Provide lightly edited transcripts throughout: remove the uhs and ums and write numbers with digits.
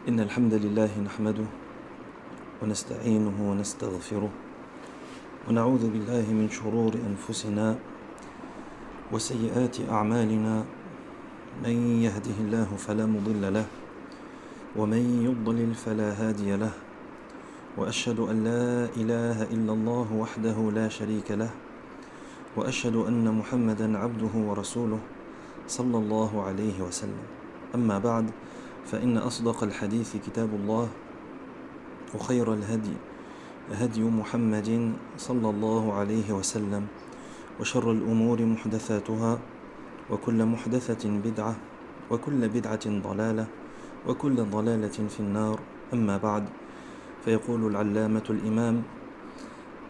إن الحمد لله نحمده ونستعينه ونستغفره ونعوذ بالله من شرور أنفسنا وسيئات أعمالنا. من يهده الله فلا مضل له ومن يضلل فلا هادي له، وأشهد أن لا إله إلا الله وحده لا شريك له، وأشهد أن محمدًا عبده ورسوله صلى الله عليه وسلم. أما بعد، فإن أصدق الحديث كتاب الله، وخير الهدي هدي محمد صلى الله عليه وسلم، وشر الأمور محدثاتها، وكل محدثة بدعة، وكل بدعة ضلالة، وكل ضلالة في النار. أما بعد، فيقول العلامة الإمام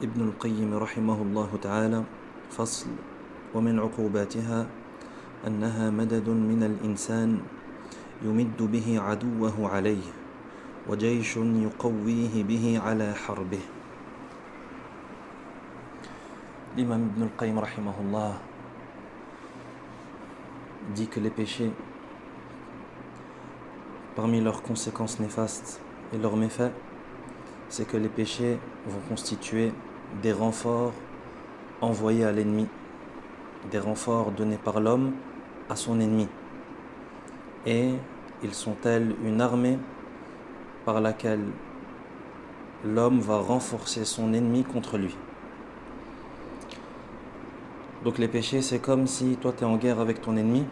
ابن القيم رحمه الله تعالى: فصل: ومن عقوباتها أنها مدد من الإنسان يمد به عدوه عليه، وجيش يقويه به على حربه. L'imam Ibn al-Qayyim rahimahullah dit que les péchés, parmi leurs conséquences néfastes et leurs méfaits, c'est que les péchés vont constituer des renforts envoyés à l'ennemi, des renforts donnés par l'homme à son ennemi, et ils sont tels une armée par laquelle l'homme va renforcer son ennemi contre lui. Donc les péchés, c'est comme si toi tu es en guerre avec ton ennemi,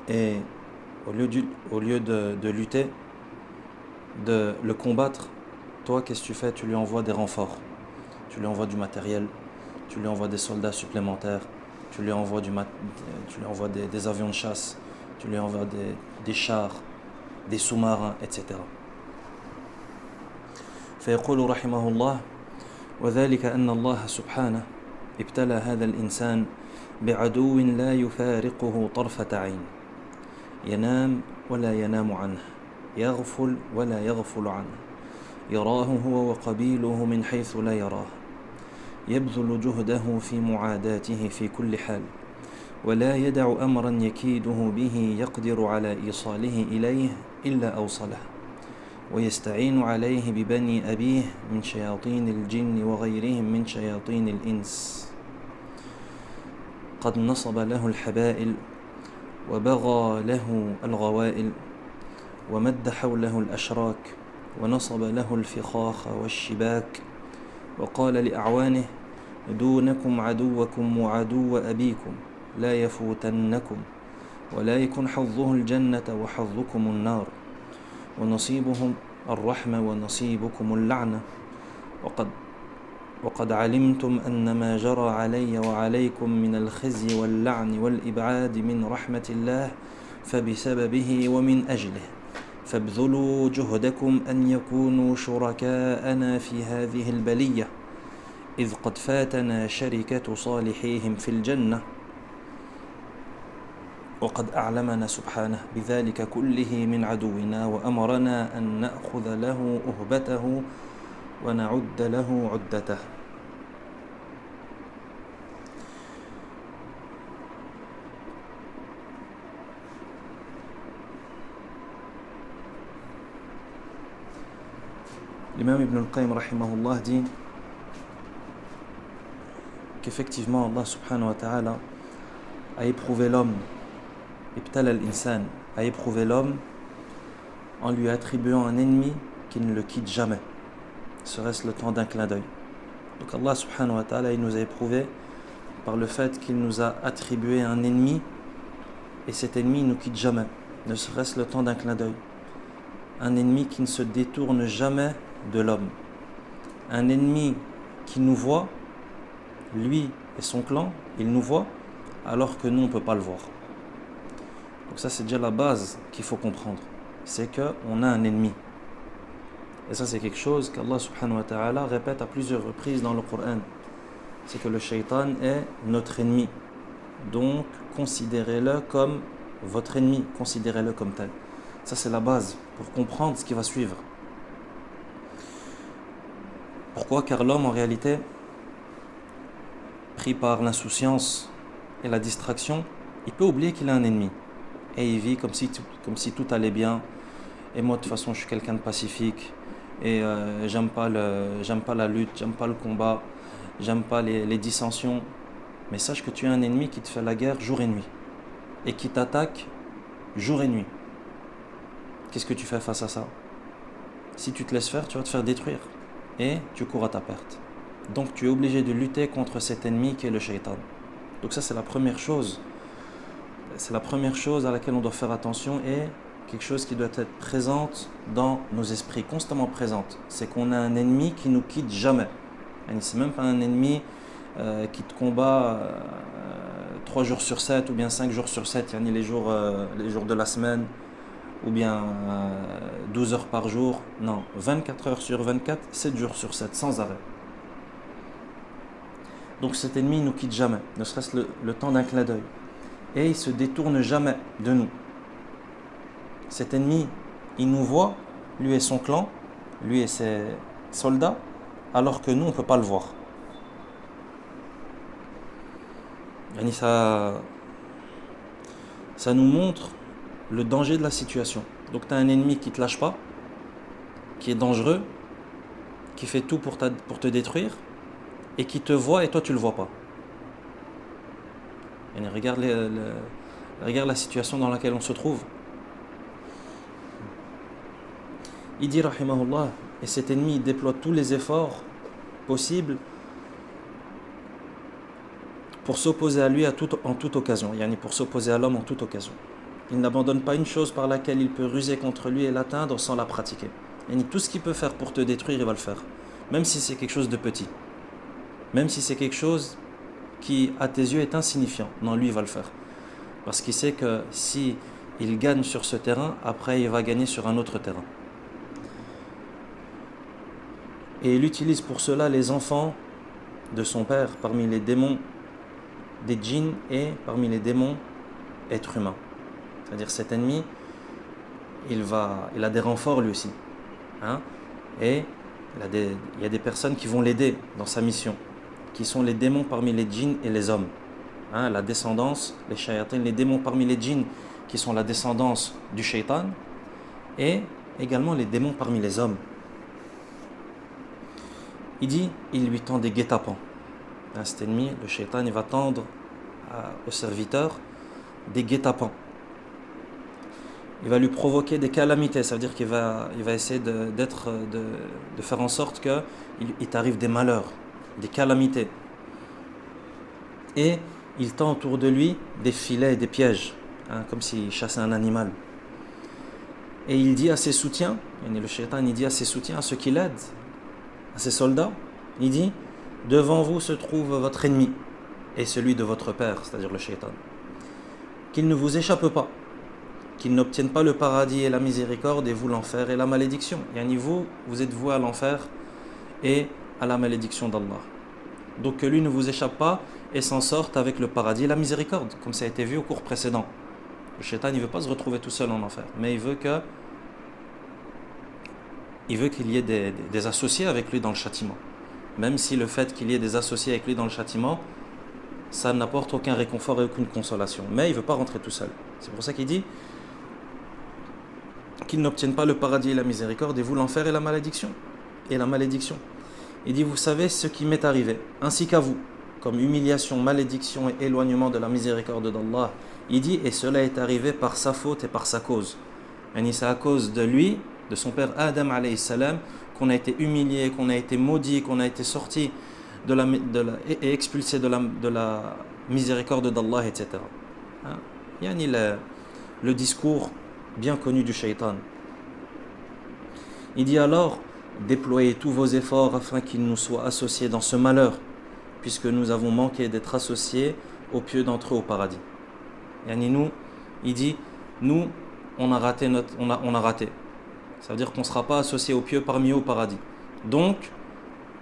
et au lieu de lutter, de le combattre, toi qu'est-ce que tu fais? Tu lui envoies des renforts, tu lui envoies du matériel, tu lui envoies des soldats supplémentaires, tu lui envoies des avions de chasse, tu lui envoies des chars, des sous-marins, etc. فيقول رحمه الله: وذلك أن الله سبحانه ابتلى هذا الإنسان بعدو لا يفارقه طرفة عين، ينام ولا ينام عنه، يغفل ولا يغفل عنه، يراه هو وقبيله من حيث لا يراه، يبذل جهده في معاداته في كل حال، ولا يدع أمرا يكيده به يقدر على إيصاله إليه إلا أوصله، ويستعين عليه ببني أبيه من شياطين الجن وغيرهم من شياطين الإنس. قد نصب له الحبائل وبغى له الغوائل، ومد حوله الأشراك، ونصب له الفخاخ والشباك، وقال لأعوانه: دونكم عدوكم وعدو أبيكم لا يفوتنكم، ولا يكن حظه الجنة وحظكم النار، ونصيبهم الرحمة ونصيبكم اللعنة، وقد علمتم أن ما جرى علي وعليكم من الخزي واللعن والإبعاد من رحمة الله فبسببه ومن أجله، فابذلوا جهدكم أن يكونوا شركاءنا في هذه البلية، إذ قد فاتنا شركة صالحيهم في الجنة، وقد أعلمنا سبحانه بذلك كله من عدونا، وأمرنا أن نأخذ له أهبته ونعد له عدته. L'imam Ibn al-Qayyim rahimahullah dit qu'effectivement Allah subhanahu wa ta'ala a éprouvé l'homme, ibtala al-insan, a éprouvé l'homme en lui attribuant un ennemi qui ne le quitte jamais, serait-ce le temps d'un clin d'œil. Donc Allah subhanahu wa ta'ala, il nous a éprouvé par le fait qu'il nous a attribué un ennemi, et cet ennemi ne nous quitte jamais, ne serait-ce le temps d'un clin d'œil. Un ennemi qui ne se détourne jamais de l'homme. Un ennemi qui nous voit, lui et son clan, il nous voit alors que nous on ne peut pas le voir. Donc ça c'est déjà la base qu'il faut comprendre, c'est qu'on a un ennemi. Et ça c'est quelque chose qu'Allah subhanahu wa ta'ala répète à plusieurs reprises dans le Coran. C'est que le shaitan est notre ennemi. Donc considérez-le comme votre ennemi, considérez-le comme tel. Ça c'est la base pour comprendre ce qui va suivre. Pourquoi? Car l'homme en réalité, pris par l'insouciance et la distraction, il peut oublier qu'il a un ennemi. Et il vit comme si tout allait bien, et moi de toute façon je suis quelqu'un de pacifique, et j'aime pas la lutte, j'aime pas le combat, j'aime pas les dissensions. Mais sache que tu as un ennemi qui te fait la guerre jour et nuit, et qui t'attaque jour et nuit. Qu'est-ce que tu fais face à ça? Si tu te laisses faire, tu vas te faire détruire, et tu cours à ta perte. Donc tu es obligé de lutter contre cet ennemi qui est le shaitan. Donc ça c'est la première chose. C'est la première chose à laquelle on doit faire attention, et quelque chose qui doit être présente dans nos esprits, constamment présente. C'est qu'on a un ennemi qui nous quitte jamais. Et c'est même pas un ennemi qui te combat 3 jours sur 7 ou bien 5 jours sur 7, les jours de la semaine, ou bien 12 heures par jour. Non, 24 heures sur 24, 7 jours sur 7, sans arrêt. Donc cet ennemi ne nous quitte jamais, ne serait-ce le temps d'un clin d'œil. Et il ne se détourne jamais de nous. Cet ennemi, il nous voit, lui et son clan, lui et ses soldats, alors que nous, on ne peut pas le voir. Ça nous montre le danger de la situation. Donc tu as un ennemi qui ne te lâche pas, qui est dangereux, qui fait tout pour te détruire, et qui te voit et toi tu ne le vois pas. Regarde la situation dans laquelle on se trouve. Il dit rahimahullah, et cet ennemi déploie tous les efforts possibles pour s'opposer à lui en toute occasion, pour s'opposer à l'homme en toute occasion. Il n'abandonne pas une chose par laquelle il peut ruser contre lui et l'atteindre sans la pratiquer. Tout ce qu'il peut faire pour te détruire, il va le faire. Même si c'est quelque chose de petit. Même si c'est quelque chose qui, à tes yeux, est insignifiant. Non, lui, il va le faire. Parce qu'il sait que si il gagne sur ce terrain, après, il va gagner sur un autre terrain. Et il utilise pour cela les enfants de son père parmi les démons des djinns et parmi les démons êtres humains. C'est-à-dire cet ennemi, il a des renforts lui aussi. Et il y a des personnes qui vont l'aider dans sa mission, qui sont les démons parmi les djinns et les hommes. La descendance, les shayatins, les démons parmi les djinns qui sont la descendance du shaitan, et également les démons parmi les hommes. Il dit, il lui tend des guet-apens. Cet ennemi, le shaitan, il va tendre au serviteur des guet-apens. Il va lui provoquer des calamités, ça veut dire qu'il va essayer de faire en sorte qu'il t'arrive des malheurs, des calamités. Et il tend autour de lui des filets et des pièges, comme s'il chassait un animal. Et il dit à ses soutiens, le shaitan, il dit à ses soutiens, à ceux qui l'aident, à ses soldats, il dit, devant vous se trouve votre ennemi et celui de votre père, c'est-à-dire le shaitan. Qu'il ne vous échappe pas, qu'il n'obtienne pas le paradis et la miséricorde, et vous l'enfer et la malédiction. Vous êtes voués à l'enfer et à la malédiction d'Allah. Donc que lui ne vous échappe pas et s'en sorte avec le paradis et la miséricorde, comme ça a été vu au cours précédent. Le shaitan, il ne veut pas se retrouver tout seul en enfer, mais il veut qu'il y ait des associés avec lui dans le châtiment. Même si le fait qu'il y ait des associés avec lui dans le châtiment, ça n'apporte aucun réconfort et aucune consolation. Mais il ne veut pas rentrer tout seul. C'est pour ça qu'il dit qu'il n'obtienne pas le paradis et la miséricorde, et vous l'enfer et la malédiction. Il dit, vous savez ce qui m'est arrivé, ainsi qu'à vous, comme humiliation, malédiction et éloignement de la miséricorde d'Allah. Il dit, et cela est arrivé par sa faute et par sa cause. C'est à cause de lui, de son père Adam alayhi salam, qu'on a été humilié, qu'on a été maudit, qu'on a été sorti et expulsé de la miséricorde d'Allah, etc. Le discours bien connu du shaitan. Il dit alors, déployez tous vos efforts afin qu'il nous soit associé dans ce malheur, puisque nous avons manqué d'être associés aux pieux d'entre eux au paradis. Il dit, nous, on a raté. Ça veut dire qu'on ne sera pas associé aux pieux parmi eux au paradis. Donc,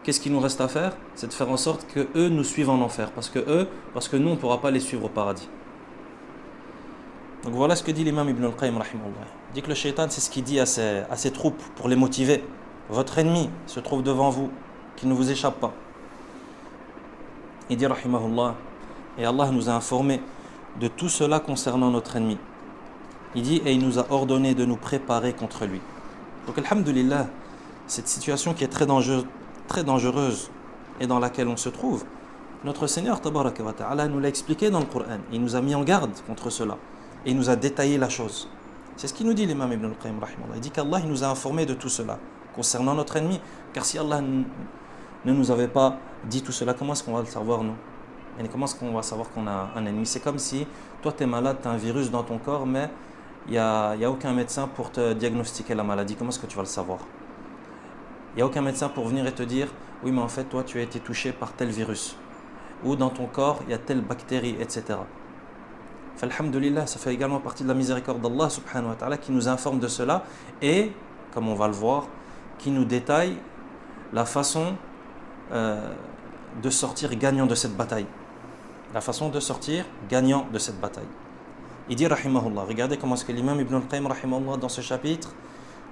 qu'est-ce qu'il nous reste à faire? C'est de faire en sorte que eux nous suivent en enfer, parce que nous, on ne pourra pas les suivre au paradis. Donc voilà ce que dit l'imam Ibn al-Qayyim rahimahullah. Il dit que le shaitan, c'est ce qu'il dit à ses troupes pour les motiver. Votre ennemi se trouve devant vous, qu'il ne vous échappe pas. Il dit rahimahullah, et Allah nous a informé de tout cela concernant notre ennemi. Il dit, et il nous a ordonné de nous préparer contre lui. Donc, alhamdulillah, cette situation qui est très dangereuse et dans laquelle on se trouve, notre Seigneur tabaraka wa ta'ala nous l'a expliqué dans le Coran. Il nous a mis en garde contre cela et il nous a détaillé la chose. C'est ce qu'il nous dit l'imam Ibn al-Qayyim rahimahullah. Il dit qu'Allah il nous a informé de tout cela concernant notre ennemi, car si Allah ne nous avait pas dit tout cela, comment est-ce qu'on va le savoir nous? Et comment est-ce qu'on va savoir qu'on a un ennemi? C'est comme si toi tu es malade, tu as un virus dans ton corps, mais il n'y a aucun médecin pour te diagnostiquer la maladie. Comment est-ce que tu vas le savoir? Il n'y a aucun médecin pour venir et te dire oui mais en fait toi tu as été touché par tel virus, ou dans ton corps il y a telle bactérie, etc. Alhamdulillah, ça fait également partie de la miséricorde d'Allah subhanahu wa ta'ala qui nous informe de cela et, comme on va le voir, qui nous détaille la façon de sortir gagnant de cette bataille. La façon de sortir gagnant de cette bataille. Il dit rahimahullah, regardez comment est-ce que l'imam Ibn al-Qayyim rahimahullah dans ce chapitre,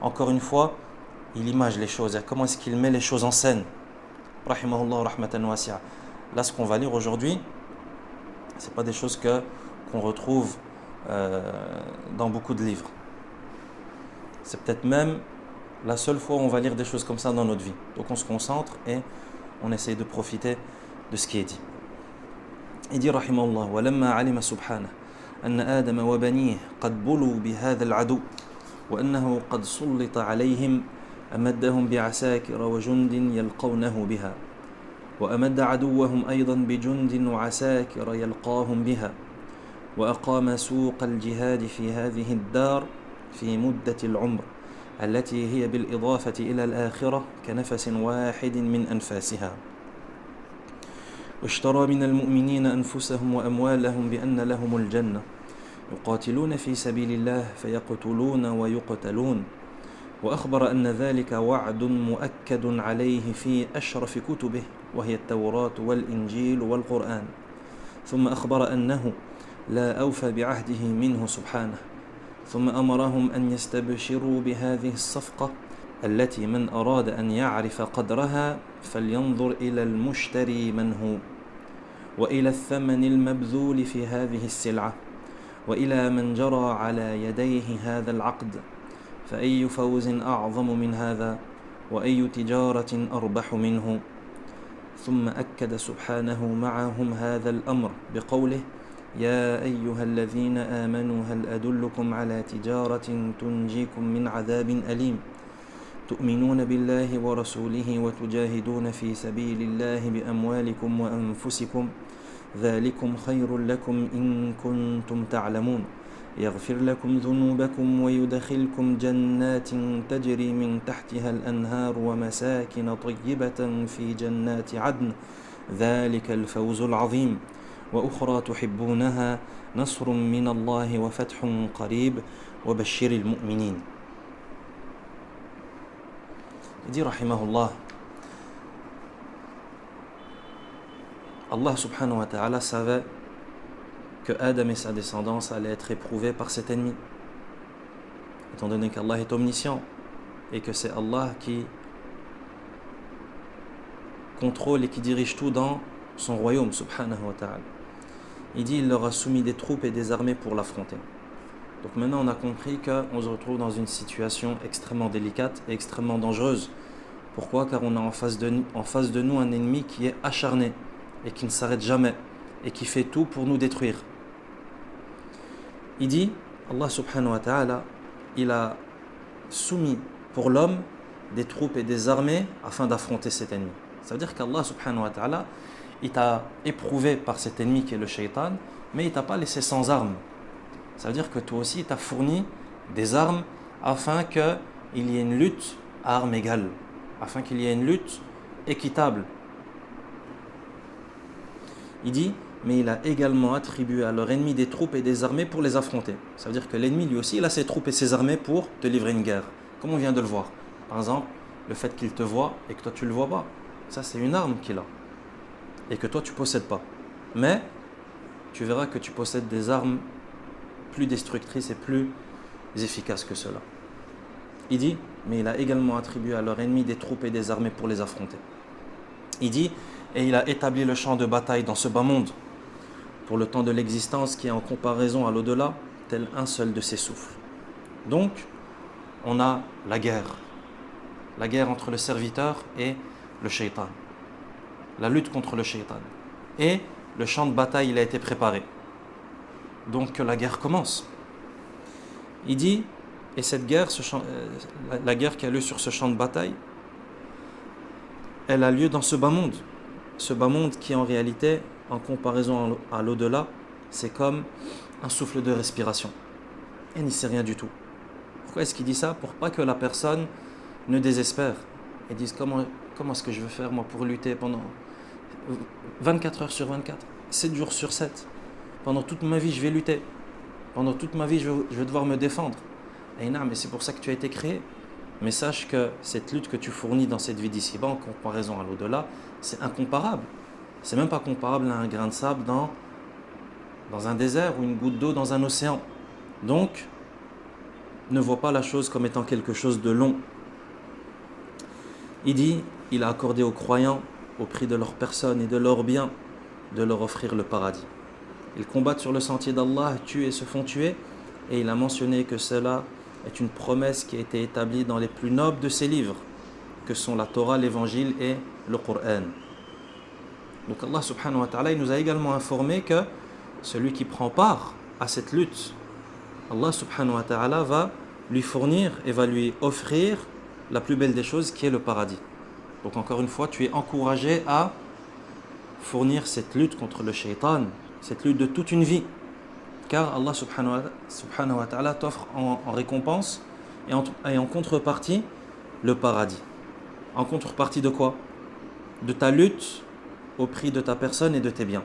encore une fois, il image les choses, comment est-ce qu'il met les choses en scène. Rahimahullah rahmatan wasi'a. Là, ce qu'on va lire aujourd'hui, c'est pas des choses qu'on retrouve dans beaucoup de livres. C'est peut-être même la seule fois où on va lire des choses comme ça dans notre vie. Donc on se concentre et on essaye de profiter de ce qui est dit. Il dit rahimahullah, وَلَمَّا عَلِمَ سُبْحَانَهُ أَنَّ آدَمَ وَبَنِيهِ قَدْ بُلُوا بِهَذَا الْعَدُوِّ وَأَنَّهُ قَدْ سُلِّطَ عَلَيْهِمْ أَمَدَّهُمْ بِعَسَاكِرَ وَجُنْدٍ يَلْقَوْنَهُ بِهَا وأمد عدوهم أيضا بجند وعساكر يلقاهم بها وأقام سوق الجهاد في هذه الدار في مدة العمر التي هي بالإضافة إلى الآخرة كنفس واحد من أنفاسها واشترى من المؤمنين أنفسهم وأموالهم بأن لهم الجنة يقاتلون في سبيل الله فيقتلون ويقتلون وأخبر أن ذلك وعد مؤكد عليه في أشرف كتبه وهي التوراة والإنجيل والقرآن ثم أخبر أنه لا أوفى بعهده منه سبحانه ثم أمرهم أن يستبشروا بهذه الصفقة التي من أراد أن يعرف قدرها فلينظر إلى المشتري من هو وإلى الثمن المبذول في هذه السلعة وإلى من جرى على يديه هذا العقد فأي فوز أعظم من هذا وأي تجارة أربح منه ثم أكد سبحانه معهم هذا الأمر بقوله يا أيها الذين آمنوا هل أدلكم على تجارة تنجيكم من عذاب أليم تؤمنون بالله ورسوله وتجاهدون في سبيل الله بأموالكم وأنفسكم ذلكم خير لكم إن كنتم تعلمون يغفر لكم ذنوبكم ويدخلكم جنات تجري من تحتها الأنهار ومساكن طيبة في جنات عدن ذلك الفوز العظيم وأخرى تحبونها نصر من الله وفتح قريب وبشر المؤمنين. Il dit rahimahullah, Allah subhanahu wa ta'ala savait que Adam et sa descendance allaient être éprouvés par cet ennemi, étant donné qu'Allah est omniscient et que c'est Allah qui contrôle et qui dirige tout dans son royaume subhanahu wa ta'ala. Il dit il leur a soumis des troupes et des armées pour l'affronter. Donc maintenant on a compris qu'on se retrouve dans une situation extrêmement délicate et extrêmement dangereuse. Pourquoi? Car on a en face de nous un ennemi qui est acharné et qui ne s'arrête jamais et qui fait tout pour nous détruire. Il dit, Allah subhanahu wa ta'ala, il a soumis pour l'homme des troupes et des armées afin d'affronter cet ennemi. Ça veut dire qu'Allah subhanahu wa ta'ala, il t'a éprouvé par cet ennemi qui est le shaitan, mais il t'a pas laissé sans armes. Ça veut dire que toi aussi, il t'a fourni des armes afin qu'il y ait une lutte à armes égales, afin qu'il y ait une lutte équitable. Il dit, mais il a également attribué à leur ennemi des troupes et des armées pour les affronter. Ça veut dire que l'ennemi, lui aussi, il a ses troupes et ses armées pour te livrer une guerre. Comme on vient de le voir. Par exemple, le fait qu'il te voit et que toi, tu ne le vois pas. Ça, c'est une arme qu'il a. Et que toi, tu ne possèdes pas. Mais, tu verras que tu possèdes des armes plus destructrices et plus efficaces que cela. Il dit, mais il a également attribué à leur ennemi des troupes et des armées pour les affronter. Il dit, et il a établi le champ de bataille dans ce bas monde pour le temps de l'existence qui est en comparaison à l'au-delà tel un seul de ses souffles. Donc, on a la guerre entre le serviteur et le shaitan, la lutte contre le shaitan. Et le champ de bataille, il a été préparé. Donc, que la guerre commence. Il dit, et cette guerre, la guerre qui a lieu sur ce champ de bataille, elle a lieu dans ce bas monde. Ce bas monde qui, en réalité, en comparaison à l'au-delà, c'est comme un souffle de respiration. Et n'y sait rien du tout. Pourquoi est-ce qu'il dit ça? Pour pas que la personne ne désespère et dise comment est-ce que je veux faire moi pour lutter pendant 24 heures sur 24, 7 jours sur 7. Pendant toute ma vie, je vais lutter. Pendant toute ma vie, je vais devoir me défendre. Et non, mais c'est pour ça que tu as été créé. Mais sache que cette lutte que tu fournis dans cette vie d'ici-bas, en comparaison à l'au-delà, c'est incomparable. C'est même pas comparable à un grain de sable dans un désert ou une goutte d'eau dans un océan. Donc, ne vois pas la chose comme étant quelque chose de long. Il dit, il a accordé aux croyants, au prix de leur personne et de leurs biens, de leur offrir le paradis. Ils combattent sur le sentier d'Allah, tuent et se font tuer, et il a mentionné que cela est une promesse qui a été établie dans les plus nobles de ses livres, que sont la Torah, l'Évangile et le Coran. Donc Allah subhanahu wa ta'ala, il nous a également informé que celui qui prend part à cette lutte, Allah subhanahu wa ta'ala va lui fournir et va lui offrir la plus belle des choses qui est le paradis. Donc encore une fois, tu es encouragé à fournir cette lutte contre le shaitan, cette lutte de toute une vie. Car Allah subhanahu wa ta'ala t'offre en récompense et en contrepartie le paradis. En contrepartie de quoi? De ta lutte au prix de ta personne et de tes biens.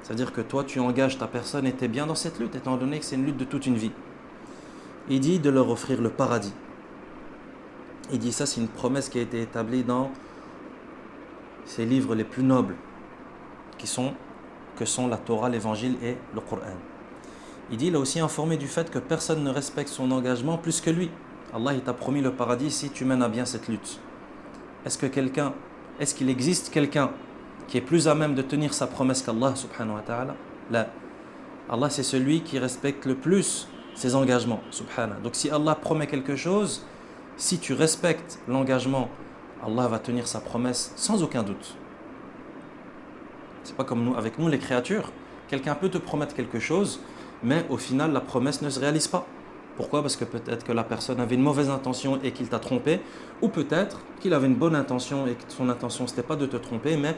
C'est-à-dire que toi, tu engages ta personne et tes biens dans cette lutte, étant donné que c'est une lutte de toute une vie. Il dit de leur offrir le paradis. Il dit ça, c'est une promesse qui a été établie dans ces livres les plus nobles, que sont la Torah, l'Évangile et le Coran. Il dit, il a aussi informé du fait que personne ne respecte son engagement plus que lui. Allah, il t'a promis le paradis si tu mènes à bien cette lutte. Est-ce qu'il existe quelqu'un qui est plus à même de tenir sa promesse qu'Allah subhanahu wa ta'ala? Là, Allah, c'est celui qui respecte le plus ses engagements, subhanahu. Donc si Allah promet quelque chose, si tu respectes l'engagement, Allah va tenir sa promesse sans aucun doute. C'est pas comme nous, avec nous les créatures, quelqu'un peut te promettre quelque chose, mais au final la promesse ne se réalise pas. Pourquoi? Parce que peut-être que la personne avait une mauvaise intention et qu'il t'a trompé, ou peut-être qu'il avait une bonne intention et que son intention c'était pas de te tromper, mais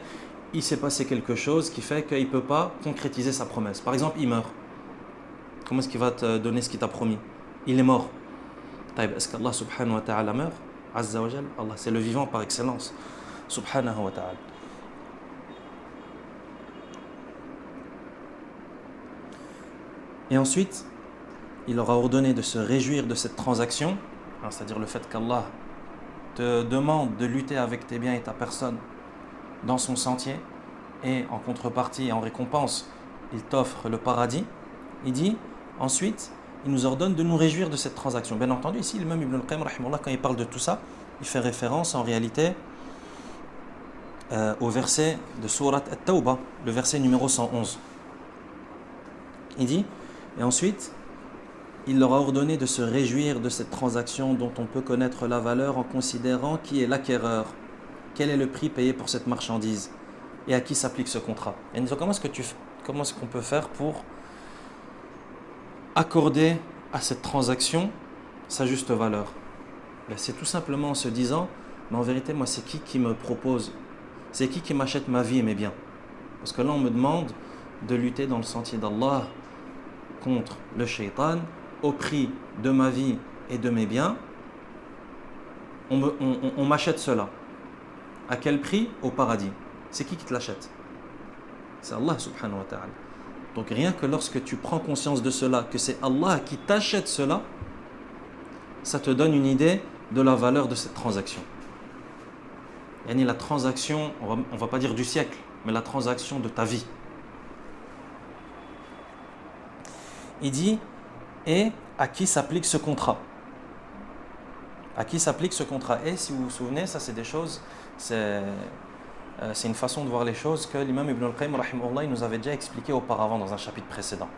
il s'est passé quelque chose qui fait qu'il ne peut pas concrétiser sa promesse. Par exemple, il meurt. Comment est-ce qu'il va te donner ce qu'il t'a promis? Il est mort. Est-ce qu'Allah subhanahu wa ta'ala meurt? Azza wa Jal, Allah, c'est le vivant par excellence. Subhanahu wa ta'ala. Et ensuite, il leur a ordonné de se réjouir de cette transaction, c'est-à-dire le fait qu'Allah te demande de lutter avec tes biens et ta personne dans son sentier, et en contrepartie et en récompense, il t'offre le paradis. Il dit ensuite, il nous ordonne de nous réjouir de cette transaction. Bien entendu, ici, l'imam Ibn al-Qayyim, rahimahullah, quand il parle de tout ça, il fait référence en réalité au verset de Surat At-Tawbah, le verset numéro 111. Il dit, et ensuite, il leur a ordonné de se réjouir de cette transaction dont on peut connaître la valeur en considérant qui est l'acquéreur, quel est le prix payé pour cette marchandise et à qui s'applique ce contrat. Et nous, comment est-ce qu'on peut faire pour accorder à cette transaction sa juste valeur? C'est tout simplement en se disant, mais en vérité, moi, c'est qui me propose? C'est qui m'achète ma vie et mes biens? Parce que là, on me demande de lutter dans le sentier d'Allah contre le shaitan au prix de ma vie et de mes biens. On m'achète cela. À quel prix? Au paradis. C'est qui te l'achète? C'est Allah subhanahu wa ta'ala. Donc rien que lorsque tu prends conscience de cela, que c'est Allah qui t'achète cela, ça te donne une idée de la valeur de cette transaction. Yani la transaction, on va pas dire du siècle, mais la transaction de ta vie. Il dit, et à qui s'applique ce contrat? À qui s'applique ce contrat? Et si vous vous souvenez, ça c'est des choses, c'est une façon de voir les choses que l'imam Ibn al-Qayyim rahimahullah, il nous avait déjà expliqué auparavant dans un chapitre précédent.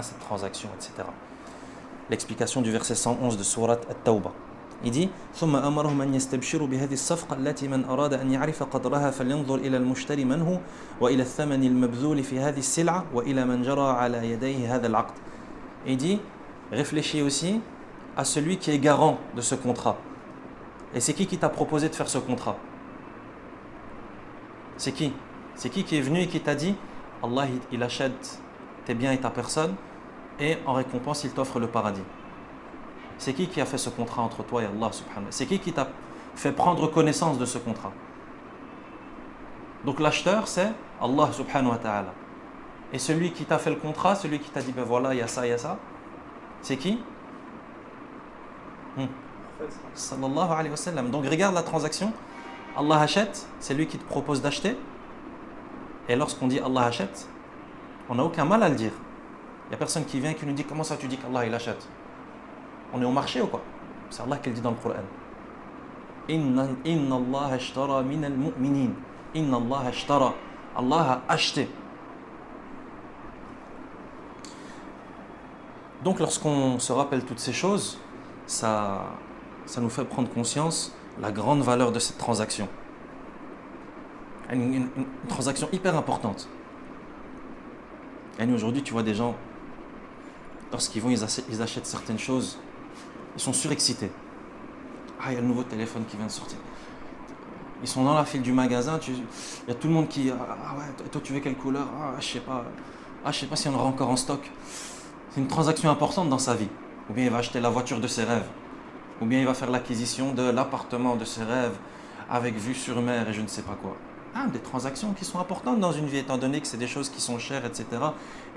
cette transaction, etc. L'explication du verset 111 de Surat At-Tawbah. Il dit ثم أمرهم أن يستبشروا بهذه الصفقة التي من أراد أن يعرف قدرها فلينظر إلى المشتري من هو وإلى الثمن المبذول في هذه السلعة وإلى من جرى على يديه هذا العقد. Il dit réfléchis aussi à celui qui est garant de ce contrat. Et c'est qui t'a proposé de faire ce contrat? C'est qui est venu et qui t'a dit Allah il achète tes biens et ta personne et en récompense il t'offre le paradis? C'est qui a fait ce contrat entre toi et Allah subhanahu? C'est qui t'a fait prendre connaissance de ce contrat? Donc l'acheteur c'est Allah subhanahu wa ta'ala. Et celui qui t'a fait le contrat, celui qui t'a dit ben voilà il y a ça, c'est qui? Sallallahu alayhi wa sallam. Donc regarde la transaction. Allah achète, c'est lui qui te propose d'acheter. Et lorsqu'on dit Allah achète, on n'a aucun mal à le dire. Il n'y a personne qui vient et qui nous dit comment ça tu dis qu'Allah il achète? On est au marché ou quoi? C'est Allah qui le dit dans le Coran. Inna Allah ashtara min al-mu'minin. Inna Allah ashtara. Allah a acheté. Donc lorsqu'on se rappelle toutes ces choses, ça nous fait prendre conscience la grande valeur de cette transaction. Une transaction hyper importante. Et aujourd'hui, tu vois des gens, lorsqu'ils vont, ils achètent certaines choses, ils sont surexcités. Ah, il y a le nouveau téléphone qui vient de sortir. Ils sont dans la file du magasin, il y a tout le monde qui... Ah ouais, toi tu veux quelle couleur? Je sais pas si on aura encore en stock. C'est une transaction importante dans sa vie. Ou bien il va acheter la voiture de ses rêves. Ou bien il va faire l'acquisition de l'appartement de ses rêves avec vue sur mer et je ne sais pas quoi. Des transactions qui sont importantes dans une vie, étant donné que c'est des choses qui sont chères, etc.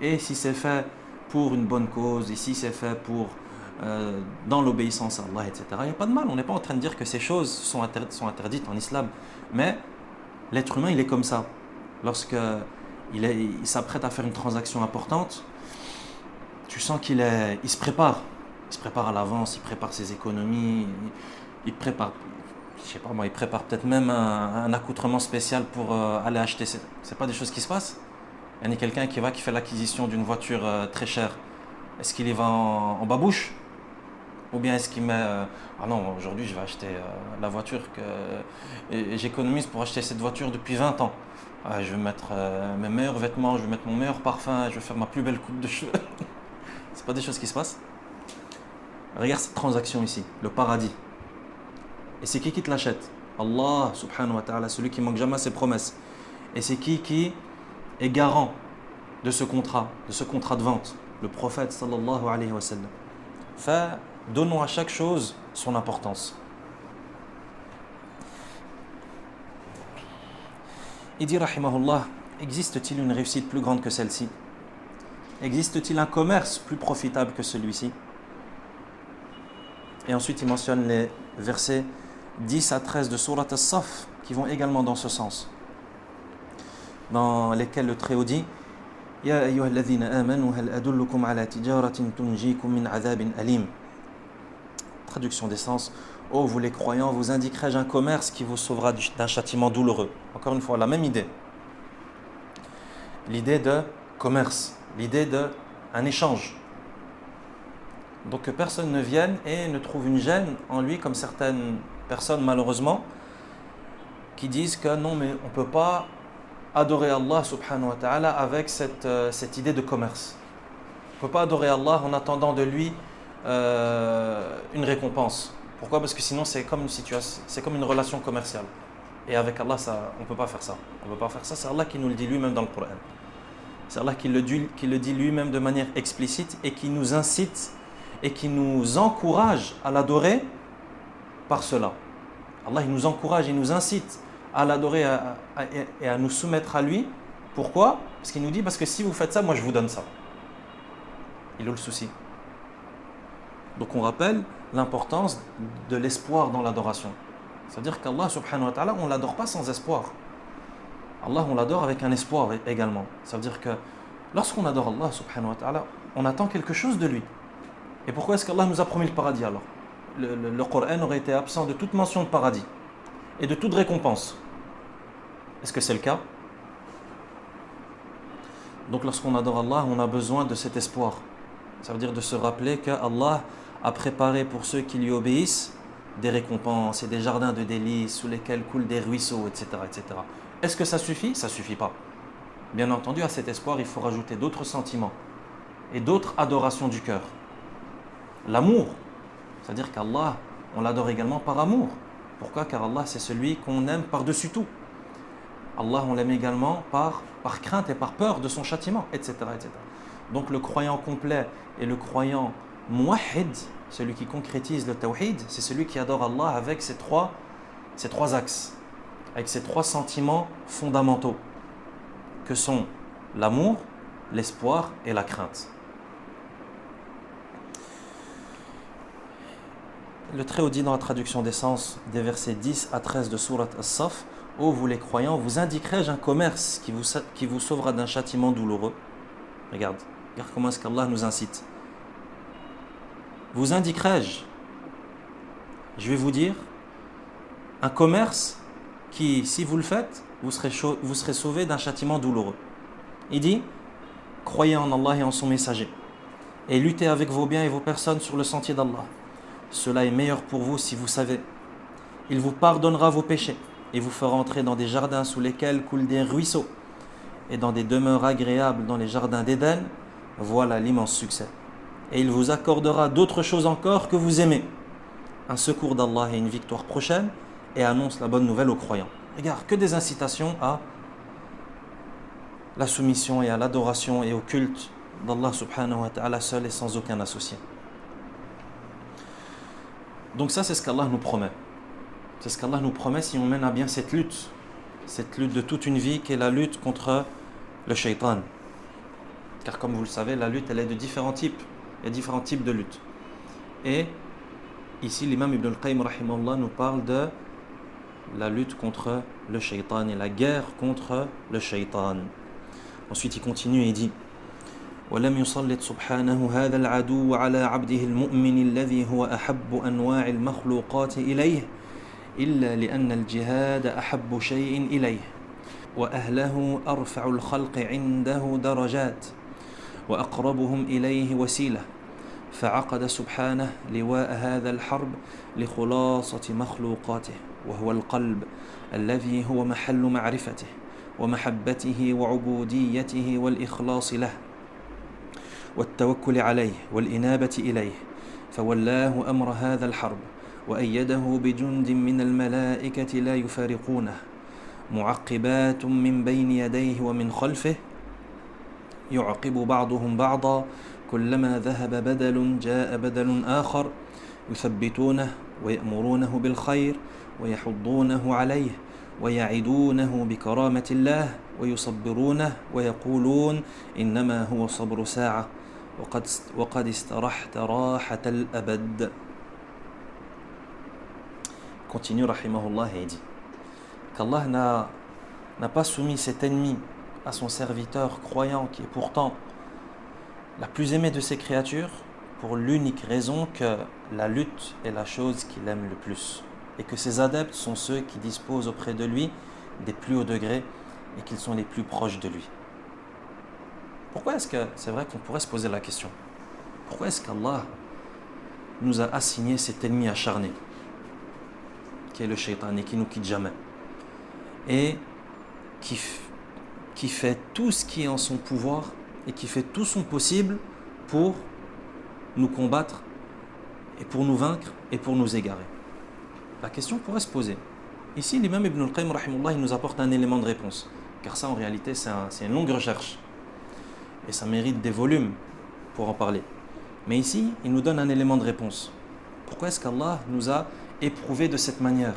Et si c'est fait pour une bonne cause, et si c'est fait pour dans l'obéissance à Allah, etc., il n'y a pas de mal. On n'est pas en train de dire que ces choses sont interdites en islam. Mais l'être humain, il est comme ça. Lorsqu'il s'apprête à faire une transaction importante, tu sens qu'il se prépare. Il se prépare à l'avance, il prépare ses économies, il prépare... Je sais pas moi, il prépare peut-être même un accoutrement spécial pour aller acheter. C'est pas des choses qui se passent. Il y a quelqu'un qui fait l'acquisition d'une voiture très chère. Est-ce qu'il y va en babouche? Ou bien est-ce qu'il met ah non, aujourd'hui je vais acheter la voiture que j'économise pour acheter cette voiture depuis 20 ans. Je vais mettre mes meilleurs vêtements, je vais mettre mon meilleur parfum, je vais faire ma plus belle coupe de cheveux. C'est pas des choses qui se passent. Regarde cette transaction ici, le paradis. Et c'est qui te l'achète? Allah subhanahu wa ta'ala, celui qui manque jamais à ses promesses. Et c'est qui est garant de ce contrat de vente? Le prophète sallallahu alayhi wa sallam. Donnons à chaque chose son importance. Il dit rahimahullah, existe-t-il une réussite plus grande que celle-ci? Existe-t-il un commerce plus profitable que celui-ci? Et ensuite il mentionne les versets 10 à 13 de Surat As-Saf qui vont également dans ce sens, dans lesquels le Très-Haut dit Ya ayyuhalladhina amanu hal adullukum ala tijaratin tunjikum min adhabin alim. Traduction des sens: ô vous les croyants, vous indiquerai-je un commerce qui vous sauvera d'un châtiment douloureux? Encore une fois, la même idée. L'idée de commerce, l'idée d'un échange. Donc que personne ne vienne et ne trouve une gêne en lui, comme certaines personnes malheureusement qui disent que non mais on ne peut pas adorer Allah subhanahu wa ta'ala avec cette idée de commerce. On ne peut pas adorer Allah en attendant de lui une récompense. Pourquoi? Parce que sinon c'est comme une relation commerciale. Et avec Allah, on ne peut pas faire ça. On ne peut pas faire ça, c'est Allah qui nous le dit lui-même dans le Coran. C'est Allah qui le dit lui-même de manière explicite et qui nous incite et qui nous encourage à l'adorer par cela. Allah il nous encourage, il nous incite à l'adorer et à nous soumettre à lui. Pourquoi? Parce qu'il nous dit, parce que si vous faites ça, moi je vous donne ça. Il a le souci. Donc on rappelle l'importance de l'espoir dans l'adoration. C'est-à-dire qu'Allah subhanahu wa ta'ala, on ne l'adore pas sans espoir. Allah, on l'adore avec un espoir également. Ça veut dire que lorsqu'on adore Allah subhanahu wa ta'ala, on attend quelque chose de lui. Et pourquoi est-ce qu'Allah nous a promis le paradis alors? Le Coran aurait été absent de toute mention de paradis et de toute récompense. Est-ce que c'est le cas? Donc lorsqu'on adore Allah, on a besoin de cet espoir. Ça veut dire de se rappeler qu'Allah a préparé pour ceux qui lui obéissent des récompenses et des jardins de délices sous lesquels coulent des ruisseaux, etc. etc. Est-ce que ça suffit? Ça ne suffit pas. Bien entendu, à cet espoir, il faut rajouter d'autres sentiments et d'autres adorations du cœur. L'amour, c'est-à-dire qu'Allah, on l'adore également par amour. Pourquoi? Car Allah, c'est celui qu'on aime par-dessus tout. Allah, on l'aime également par crainte et par peur de son châtiment, etc., etc. Donc le croyant complet et le croyant muwahhid, celui qui concrétise le tawhid, c'est celui qui adore Allah avec ces trois axes, avec ces trois sentiments fondamentaux, que sont l'amour, l'espoir et la crainte. Le Très-Haut dit dans la traduction des sens des versets 10 à 13 de Sourate As-Saff: ô vous les croyants, vous indiquerai-je un commerce qui vous sauvera d'un châtiment douloureux? Regarde comment est-ce qu'Allah nous incite. Vous indiquerai-je, je vais vous dire, un commerce qui, si vous le faites, vous serez sauvé d'un châtiment douloureux. Il dit: croyez en Allah et en son messager, et luttez avec vos biens et vos personnes sur le sentier d'Allah. Cela est meilleur pour vous si vous savez. Il vous pardonnera vos péchés et vous fera entrer dans des jardins sous lesquels coulent des ruisseaux et dans des demeures agréables dans les jardins d'Éden. Voilà l'immense succès. Et il vous accordera d'autres choses encore que vous aimez, un secours d'Allah et une victoire prochaine, et annonce la bonne nouvelle aux croyants. Regarde, que des incitations à la soumission et à l'adoration et au culte d'Allah subhanahu wa ta'ala seul et sans aucun associé. Donc ça, c'est ce qu'Allah nous promet. C'est ce qu'Allah nous promet si on mène à bien cette lutte de toute une vie qui est la lutte contre le shaitan. Car comme vous le savez, la lutte, elle est de différents types. Il y a différents types de lutte. Et ici, l'imam Ibn al-Qayyim rahimahullah nous parle de la lutte contre le shaitan et la guerre contre le shaitan. Ensuite, il continue et il dit: ولم يسلط سبحانه هذا العدو على عبده المؤمن الذي هو أحب أنواع المخلوقات إليه إلا لأن الجهاد أحب شيء إليه وأهله أرفع الخلق عنده درجات وأقربهم إليه وسيلة فعقد سبحانه لواء هذا الحرب لخلاصة مخلوقاته وهو القلب الذي هو محل معرفته ومحبته وعبوديته والإخلاص له والتوكل عليه والإنابة إليه فولاه أمر هذا الحرب وأيده بجند من الملائكة لا يفارقونه معقبات من بين يديه ومن خلفه يعقب بعضهم بعضا كلما ذهب بدل جاء بدل آخر يثبتونه ويأمرونه بالخير ويحضونه عليه ويعدونه بكرامة الله ويصبرونه ويقولون إنما هو صبر ساعة وقد استرحت راحة الأبد. Continue rahimahullah et dit qu'Allah n'a pas soumis cet ennemi à son serviteur croyant qui est pourtant la plus aimée de ses créatures pour l'unique raison que la lutte est la chose qu'il aime le plus et que ses adeptes sont ceux qui disposent auprès de lui des plus hauts degrés et qu'ils sont les plus proches de lui. Pourquoi est-ce que, c'est vrai qu'on pourrait se poser la question, pourquoi est-ce qu'Allah nous a assigné cet ennemi acharné qui est le shaitan et qui nous quitte jamais et qui fait tout ce qui est en son pouvoir et qui fait tout son possible pour nous combattre et pour nous vaincre et pour nous égarer? La question pourrait se poser. Ici, l'imam Ibn al-Qayyim rahimahullah, il nous apporte un élément de réponse, car ça en réalité c'est une longue recherche et ça mérite des volumes pour en parler. Mais ici, il nous donne un élément de réponse. Pourquoi est-ce qu'Allah nous a éprouvés de cette manière?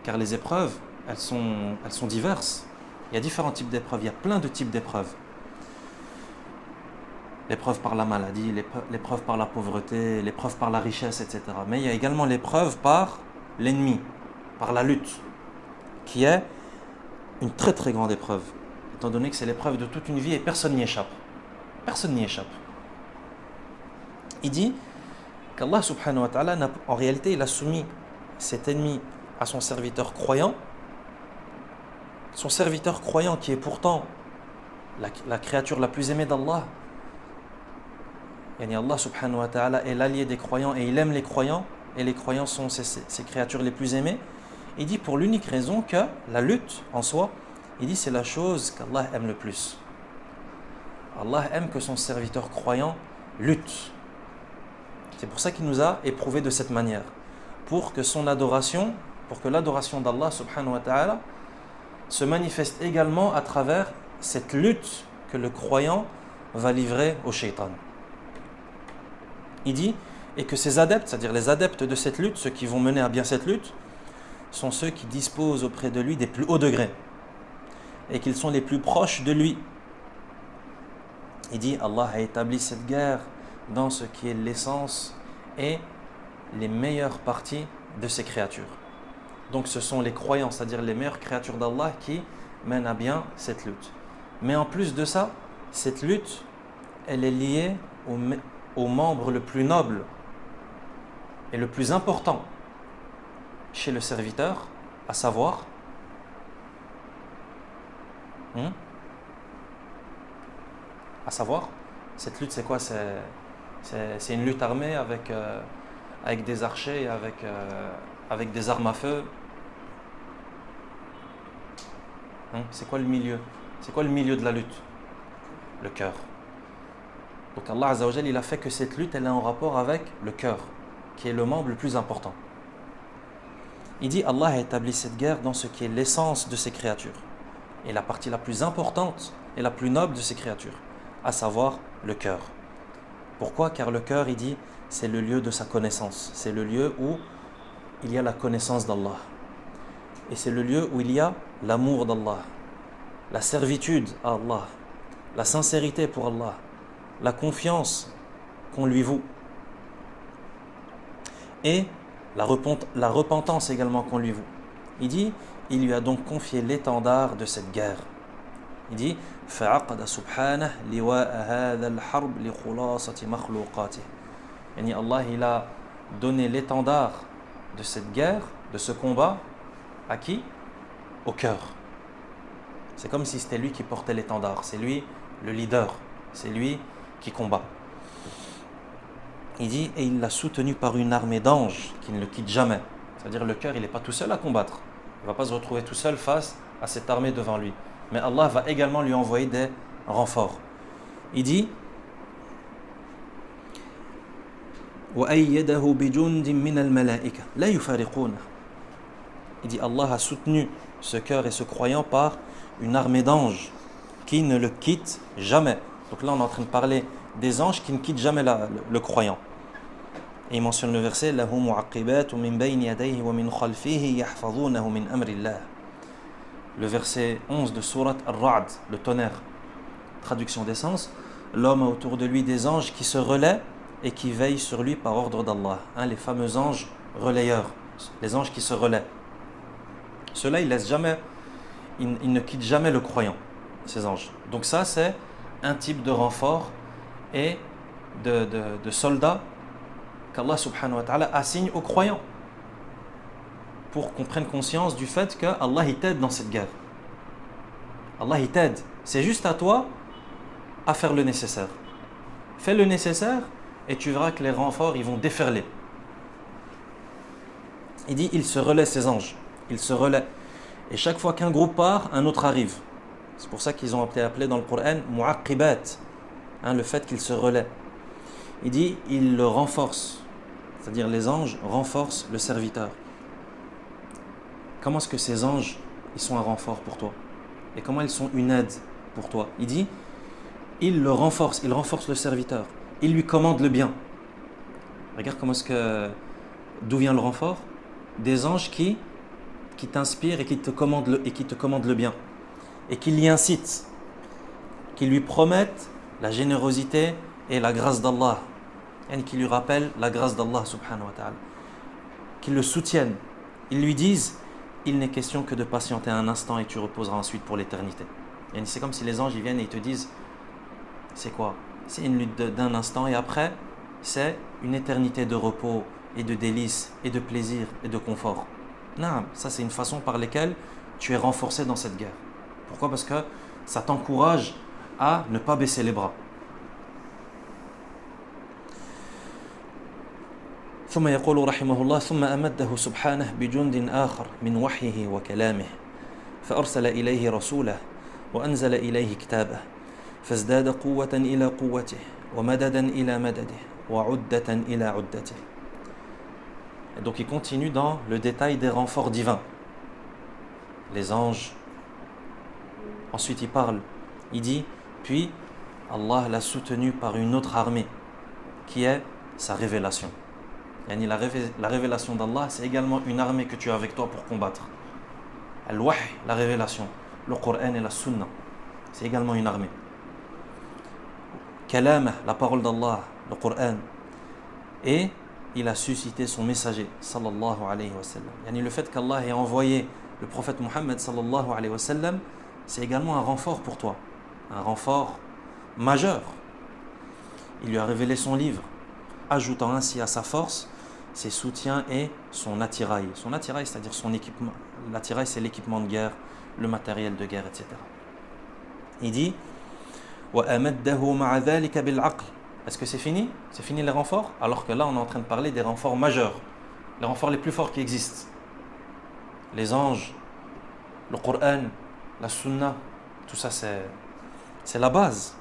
Car les épreuves, elles sont diverses. Il y a différents types d'épreuves, il y a plein de types d'épreuves. L'épreuve par la maladie, l'épreuve par la pauvreté, l'épreuve par la richesse, etc. Mais il y a également l'épreuve par l'ennemi, par la lutte, qui est une très très grande épreuve, étant donné que c'est l'épreuve de toute une vie et personne n'y échappe. Personne n'y échappe. Il dit qu'Allah subhanahu wa ta'ala, en réalité, il a soumis cet ennemi à son serviteur croyant qui est pourtant la créature la plus aimée d'Allah. Yani Allah subhanahu wa ta'ala est l'allié des croyants et il aime les croyants, et les croyants sont ses créatures les plus aimées. Il dit pour l'unique raison que la lutte en soi, il dit c'est la chose qu'Allah aime le plus. Allah aime que son serviteur croyant lutte. C'est pour ça qu'il nous a éprouvés de cette manière. Pour que l'adoration d'Allah subhanahu wa ta'ala se manifeste également à travers cette lutte que le croyant va livrer au shaitan. Il dit, et que ces adeptes, c'est-à-dire les adeptes de cette lutte, ceux qui vont mener à bien cette lutte, sont ceux qui disposent auprès de lui des plus hauts degrés et qu'ils sont les plus proches de lui. Il dit, Allah a établi cette guerre dans ce qui est l'essence et les meilleures parties de ses créatures. Donc ce sont les croyants, c'est-à-dire les meilleures créatures d'Allah qui mènent à bien cette lutte. Mais en plus de ça, cette lutte, elle est liée au membre le plus noble et le plus important chez le serviteur, à savoir cette lutte c'est quoi? C'est une lutte armée avec des archers et avec des armes à feu. C'est quoi le milieu? C'est quoi le milieu de la lutte? Le cœur. Donc Allah Azza wa Jal, il a fait que cette lutte elle est en rapport avec le cœur, qui est le membre le plus important. Il dit Allah a établi cette guerre dans ce qui est l'essence de ses créatures et la partie la plus importante et la plus noble de ses créatures, à savoir le cœur. Pourquoi? Car le cœur, il dit, c'est le lieu de sa connaissance, c'est le lieu où il y a la connaissance d'Allah et c'est le lieu où il y a l'amour d'Allah, la servitude à Allah, la sincérité pour Allah, la confiance qu'on lui voue et la repentance également qu'on lui voue. Il dit, il lui a donc confié l'étendard de cette guerre. Il dit, فَعَقَدَ سُبْحَانَهُ لِوَاءَ هَذَا الْحَرْبِ لِخُلَاصَةِ مَخْلُوقَاتِهِ. Yani Allah, il a donné l'étendard de cette guerre, de ce combat, à qui? Au cœur. C'est comme si c'était lui qui portait l'étendard, c'est lui le leader, c'est lui qui combat. Il dit, et il l'a soutenu par une armée d'anges qui ne le quitte jamais. C'est-à-dire le cœur, il n'est pas tout seul à combattre. Il ne va pas se retrouver tout seul face à cette armée devant lui. Mais Allah va également lui envoyer des renforts. Il dit, وَأَيَّدَهُ بِجُنْدٍ مِّنَ الْمَلَائِكَةِ لَا يُفَارِقُونَ. Il dit, Allah a soutenu ce cœur et ce croyant par une armée d'anges qui ne le quittent jamais. Donc là, on est en train de parler des anges qui ne quittent jamais le croyant. Et il mentionne le verset لَهُ مُعَقِّبَاتٌ مِّن بَيْنِ يَدَيْهِ وَمِنْ خَلْفِهِ يَحْفَظُونَهُ مِنْ أَمْرِ اللَّهِ. Le verset 11 de Surat Ar-Ra'd, le tonnerre, traduction des sens, l'homme a autour de lui des anges qui se relaient et qui veillent sur lui par ordre d'Allah. Les fameux anges relayeurs, les anges qui se relaient. Ceux-là, ils ne quittent jamais le croyant, ces anges. Donc ça, c'est un type de renfort et de soldats qu'Allah subhanahu wa ta'ala assigne aux croyants pour qu'on prenne conscience du fait que Allah il t'aide dans cette guerre. Allah il t'aide. C'est juste à toi à faire le nécessaire. Fais le nécessaire et tu verras que les renforts ils vont déferler. Il dit, il se relaie ces anges. Ils se relaient. Et chaque fois qu'un groupe part, un autre arrive. C'est pour ça qu'ils ont été appelés dans le Coran mu'aqibat, le fait qu'ils se relaient. Il dit, il le renforce. C'est-à-dire les anges renforcent le serviteur. Comment est-ce que ces anges, ils sont un renfort pour toi? Et comment ils sont une aide pour toi? Il dit, il le renforce, il renforce le serviteur. Il lui commande le bien. Regarde d'où vient le renfort? Des anges qui t'inspirent et qui te commandent le bien. Et qui l'y incitent. Qui lui promettent la générosité et la grâce d'Allah. Et qui lui rappellent la grâce d'Allah subhanahu wa ta'ala. Qui le soutiennent. Ils lui disent, il n'est question que de patienter un instant et tu reposeras ensuite pour l'éternité. Et c'est comme si les anges ils viennent et ils te disent, c'est quoi? C'est une lutte d'un instant et après, c'est une éternité de repos et de délices et de plaisir et de confort. Non, ça c'est une façon par laquelle tu es renforcé dans cette guerre. Pourquoi? Parce que ça t'encourage à ne pas baisser les bras. ثم يقول رحمه الله ثم أمده سبحانه بجند آخر من وحيه وكلامه فأرسل إليه رسوله وأنزل إليه كتابه فازداد قوة إلى قوته ومددا إلى مدده وعدة إلى عدته. Et donc il continue dans le détail des renforts divins. Les anges. Ensuite il parle, il dit, puis Allah l'a soutenu par une autre armée qui est sa révélation. La révélation d'Allah, c'est également une armée que tu as avec toi pour combattre. Al-Wahy, la révélation, le Coran et la Sunna, c'est également une armée. Kalamah, la parole d'Allah, le Coran. Et il a suscité son messager, sallallahu alayhi wa sallam. Le fait qu'Allah ait envoyé le prophète Muhammad, sallallahu alayhi wa sallam, c'est également un renfort pour toi, un renfort majeur. Il lui a révélé son livre, ajoutant ainsi à sa force ses soutiens et son attirail. Son attirail, c'est-à-dire son équipement. L'attirail, c'est l'équipement de guerre, le matériel de guerre, etc. Il dit وَأَمَدَّهُ مَعَ ذَلِكَ بِالْعَقْلِ. Est-ce que c'est fini? C'est fini les renforts? Alors que là, on est en train de parler des renforts majeurs, les renforts les plus forts qui existent. Les anges, le Coran, la Sunna, tout ça, c'est la base.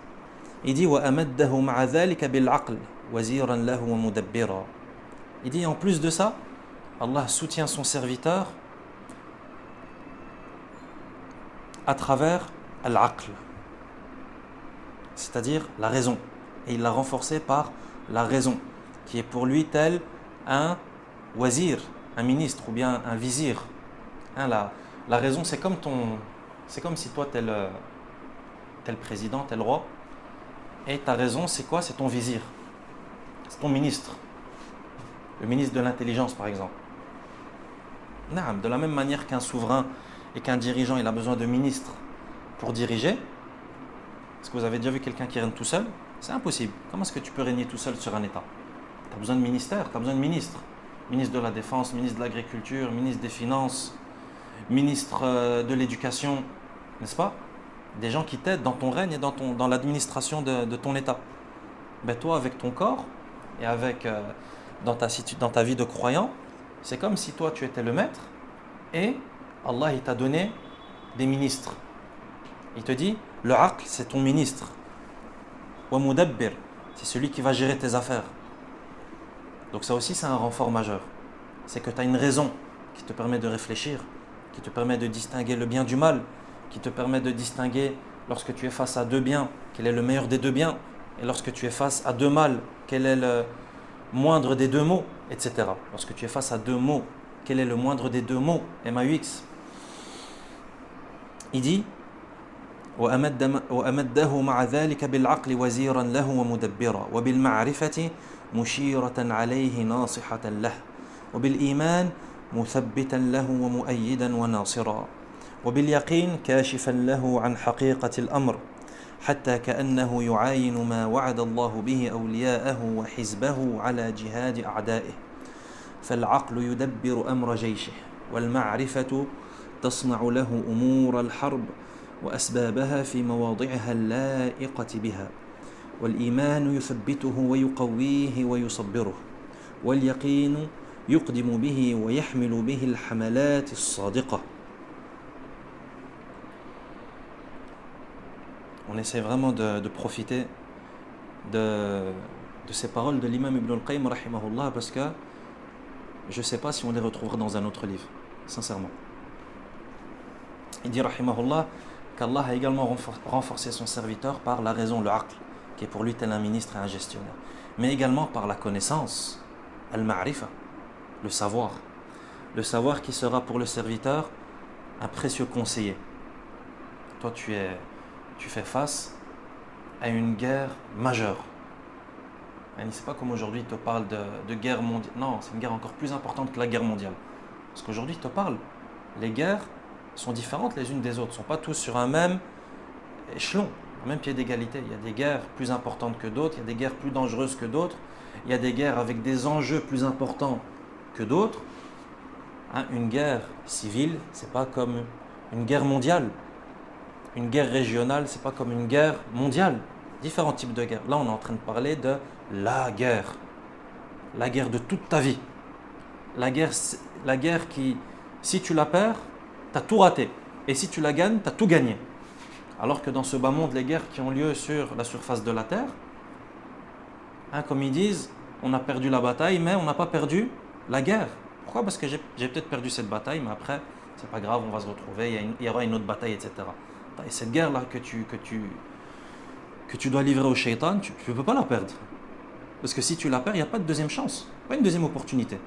Il dit وَأَمَدَّهُ مَعَ ذَلِكَ بِالْعَقْلِ وَزِيرًا لَهُ وَمُدَبِّرًا. Il dit en plus de ça, Allah soutient son serviteur à travers al-aql, c'est-à-dire la raison. Et il l'a renforcé par la raison, qui est pour lui tel un wazir, un ministre ou bien un vizir. La raison, c'est comme si toi t'es le président, t'es le roi, et ta raison, c'est quoi? C'est ton vizir, c'est ton ministre. Le ministre de l'intelligence, par exemple. De la même manière qu'un souverain et qu'un dirigeant, il a besoin de ministres pour diriger. Est-ce que vous avez déjà vu quelqu'un qui règne tout seul? C'est impossible. Comment est-ce que tu peux régner tout seul sur un État? Tu as besoin de ministère, tu as besoin de ministres. Ministre de la Défense, ministre de l'Agriculture, ministre des Finances, ministre de l'Éducation, n'est-ce pas? Des gens qui t'aident dans ton règne et dans l'administration de ton État. Ben toi, avec ton corps et avec... dans ta vie de croyant, c'est comme si toi tu étais le maître et Allah il t'a donné des ministres. Il te dit, le aql c'est ton ministre. Wa mudabbir, c'est celui qui va gérer tes affaires. Donc ça aussi c'est un renfort majeur. C'est que tu as une raison qui te permet de réfléchir, qui te permet de distinguer le bien du mal, qui te permet de distinguer lorsque tu es face à deux biens, quel est le meilleur des deux biens, et lorsque tu es face à deux mal, quel est le moindre des deux mots, etc. Lorsque tu es face à deux mots, quel est le moindre des deux mots, MAUX? Il dit وأمده مع ذلك بالعقل وزيرا له ومدبرا وبالمعرفة مشيرة عليه ناصحة له وبالإيمان مثبتا له ومؤيدا وناصرا وباليقين كاشفا له عن حقيقة الأمر حتى كأنه يعاين ما وعد الله به أولياءه وحزبه على جهاد أعدائه فالعقل يدبر أمر جيشه والمعرفة تصنع له أمور الحرب وأسبابها في مواضعها اللائقة بها والإيمان يثبته ويقويه ويصبره واليقين يقدم به ويحمل به الحملات الصادقة. On essaie vraiment de profiter de ces paroles de l'imam Ibn al-Qayyim rahimahullah, parce que je ne sais pas si on les retrouvera dans un autre livre, sincèrement. Il dit rahimahullah qu'Allah a également renforcé son serviteur par la raison, le aql, qui est pour lui tel un ministre et un gestionnaire, mais également par la connaissance, al-ma'rifa, le savoir qui sera pour le serviteur un précieux conseiller. Toi tu fais face à une guerre majeure. C'est pas comme aujourd'hui, il te parle de guerre mondiale. Non, c'est une guerre encore plus importante que la guerre mondiale. Parce qu'aujourd'hui, il te parle, les guerres sont différentes les unes des autres, ne sont pas tous sur un même échelon, un même pied d'égalité. Il y a des guerres plus importantes que d'autres, il y a des guerres plus dangereuses que d'autres, il y a des guerres avec des enjeux plus importants que d'autres. Une guerre civile, c'est pas comme une guerre mondiale. Une guerre régionale, c'est pas comme une guerre mondiale. Différents types de guerres. Là, on est en train de parler de la guerre. La guerre de toute ta vie. La guerre qui, si tu la perds, tu as tout raté. Et si tu la gagnes, tu as tout gagné. Alors que dans ce bas monde, les guerres qui ont lieu sur la surface de la Terre, comme ils disent, on a perdu la bataille, mais on n'a pas perdu la guerre. Pourquoi? Parce que j'ai peut-être perdu cette bataille, mais après, c'est pas grave, on va se retrouver, il y aura une autre bataille, etc. Et cette guerre-là que tu dois livrer au shaitan, tu ne peux pas la perdre. Parce que si tu la perds, il n'y a pas de deuxième chance, pas une deuxième opportunité.